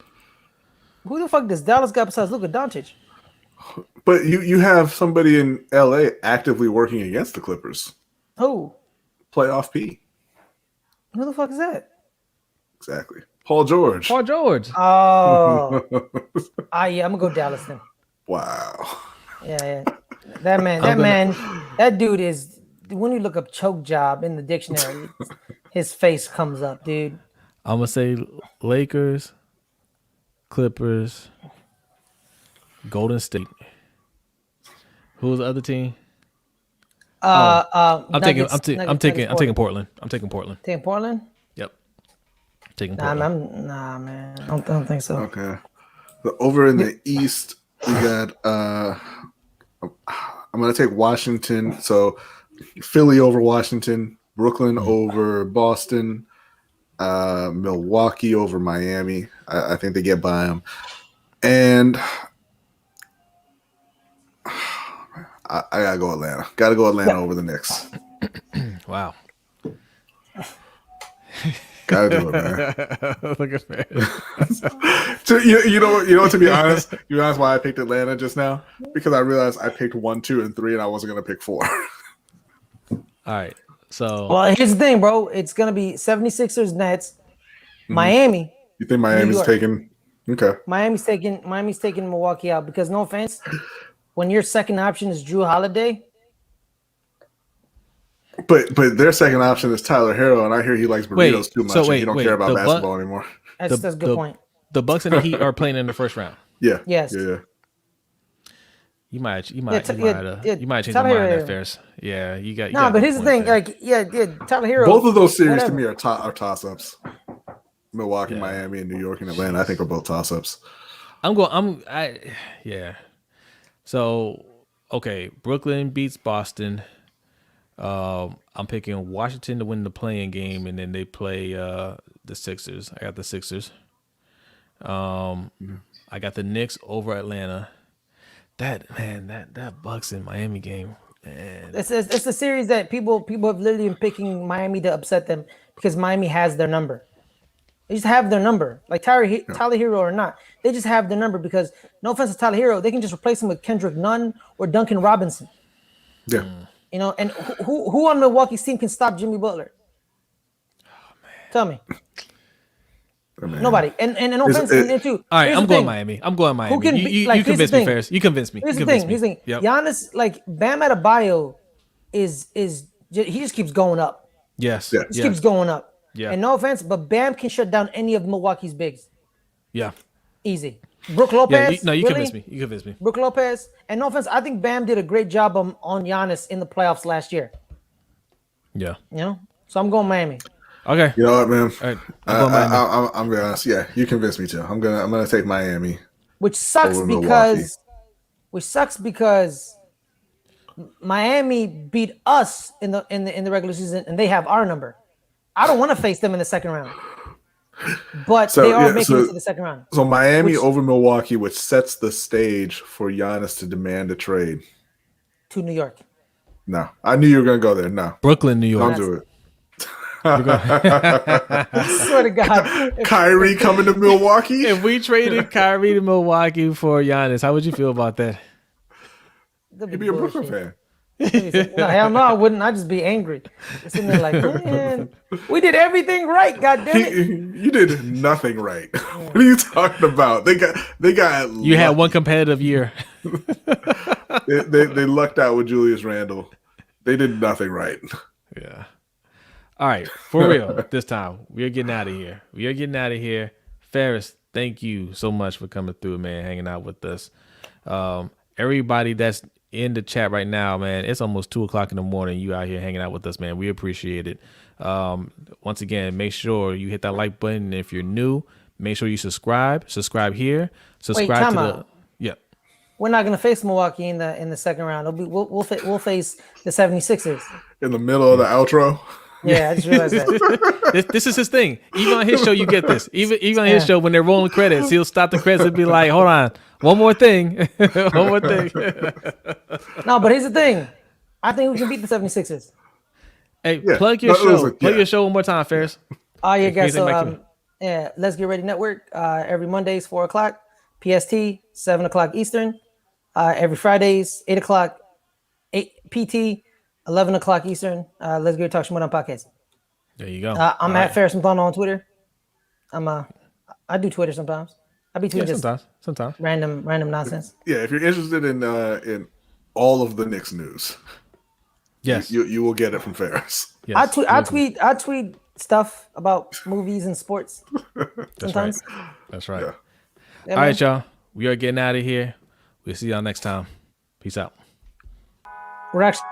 Who the fuck does Dallas got besides Luka Doncic? But you have somebody in LA actively working against the Clippers. Who? Playoff P. Who the fuck is that? Exactly. Paul George. Oh. Yeah, I'm gonna go Dallas then. Wow. Yeah. That dude is. When you look up choke job in the dictionary, his face comes up, dude. I'm gonna say Lakers. Clippers, Golden State. Who was the other team? I'm Nuggets, taking Portland. I'm taking Portland. Taking Portland? Yep. Taking Nah, Portland. man. I don't think so. Okay. So over in the East, we got. I'm gonna take Washington. So Philly over Washington, Brooklyn over Boston, Milwaukee over Miami. I think they get by them, and I gotta go Atlanta. Gotta go Atlanta over the Knicks. Wow. Gotta do it, man. Look at that. So, you know what? To be honest, why I picked Atlanta just now? Because I realized I picked 1, 2, and 3, and I wasn't gonna pick 4. All right. So Well, here's the thing, bro. It's gonna be 76ers, Nets, Miami. You think Miami's taking? Okay. Miami's taking Milwaukee out because no offense, when your second option is Drew Holiday. But their second option is Tyler Hero, and I hear he likes burritos too much. And he don't care about basketball anymore. That's a good point. The Bucks and the Heat are playing in the first round. Yeah. Yes. Yeah. You might change your mind at Ferris. Yeah, you got. But here's the thing, Tyler Hero. Both of those series to me are toss-ups. Milwaukee, Miami, and New York and Atlanta. I think are both toss-ups. So, okay, Brooklyn beats Boston. I'm picking Washington to win the play-in game, and then they play the Sixers. I got the Sixers. I got the Knicks over Atlanta. That Bucks in Miami game, man. It's a series that people have literally been picking Miami to upset them because Miami has their number. They just have their number, like Tyler Hero or not. They just have their number because, no offense to Tyler Hero, they can just replace him with Kendrick Nunn or Duncan Robinson. Yeah. You know, and who on Milwaukee's team can stop Jimmy Butler? Oh, man. Tell me. Nobody. And no offense to too. All right, I'm going Miami. You convinced me, Ferris. You convinced me. Here's the thing. Yep. Giannis, like Bam Adebayo, he just keeps going up. Yes. Yeah. He keeps going up. Yeah. And no offense, but Bam can shut down any of Milwaukee's bigs. Yeah. Easy. Brook Lopez. You convinced me. You convinced me. Brook Lopez. And no offense, I think Bam did a great job on Giannis in the playoffs last year. Yeah. You know? So I'm going Miami. Okay. You know what, man? All right. I'm gonna be honest. Yeah, you convinced me too. I'm gonna take Miami. Which sucks because Miami beat us in the regular season and they have our number. I don't want to face them in the second round. But they are making it to the second round. So Miami over Milwaukee, which sets the stage for Giannis to demand a trade. To New York. No. I knew you were gonna go there. No. Brooklyn, New York. Don't do it. I swear to God. Kyrie coming to Milwaukee? If we traded Kyrie to Milwaukee for Giannis, how would you feel about that? You'd be a Brooklyn fan. No, hell no, I wouldn't. I'd just be angry. Sitting there like, man, we did everything right, goddammit. You did nothing right. Yeah. What are you talking about? They got You had one competitive year. they lucked out with Julius Randle. They did nothing right. Yeah. All right, for real, this time, we are getting out of here. Ferris, thank you so much for coming through, man, hanging out with us. Everybody that's in the chat right now, man, it's almost 2:00 in the morning. You out here hanging out with us, man. We appreciate it. Once again, make sure you hit that like button. If you're new, make sure you subscribe here. Subscribe to the. Yeah. We're not gonna face Milwaukee in the second round. We'll face the 76ers. In the middle of the outro. Yeah, I just realized that. This is his thing. Even on his show, you get this. Even on his show, when they're rolling credits, he'll stop the credits and be like, "Hold on, one more thing, one more thing." No, but here's the thing. I think we can beat the 76ers. Hey, plug your show. Plug your show one more time, Ferris. Oh yeah, guys. So Let's Get Ready Network. Every Mondays 4:00 PST, 7:00 Eastern. Every Fridays 8:00 8 PT. 11:00 Eastern. Let's Get Talk Shmut on podcast. There you go. I'm at Ferris Mthana on Twitter. I do Twitter sometimes. I be tweeting sometimes random nonsense. Yeah, if you're interested in all of the Knicks news, yes, you will get it from Ferris. Yes, I tweet stuff about movies and sports. That's right. That's right. Yeah. Yeah, All man. right, y'all. We are getting out of here. We'll see y'all next time. Peace out. We're actually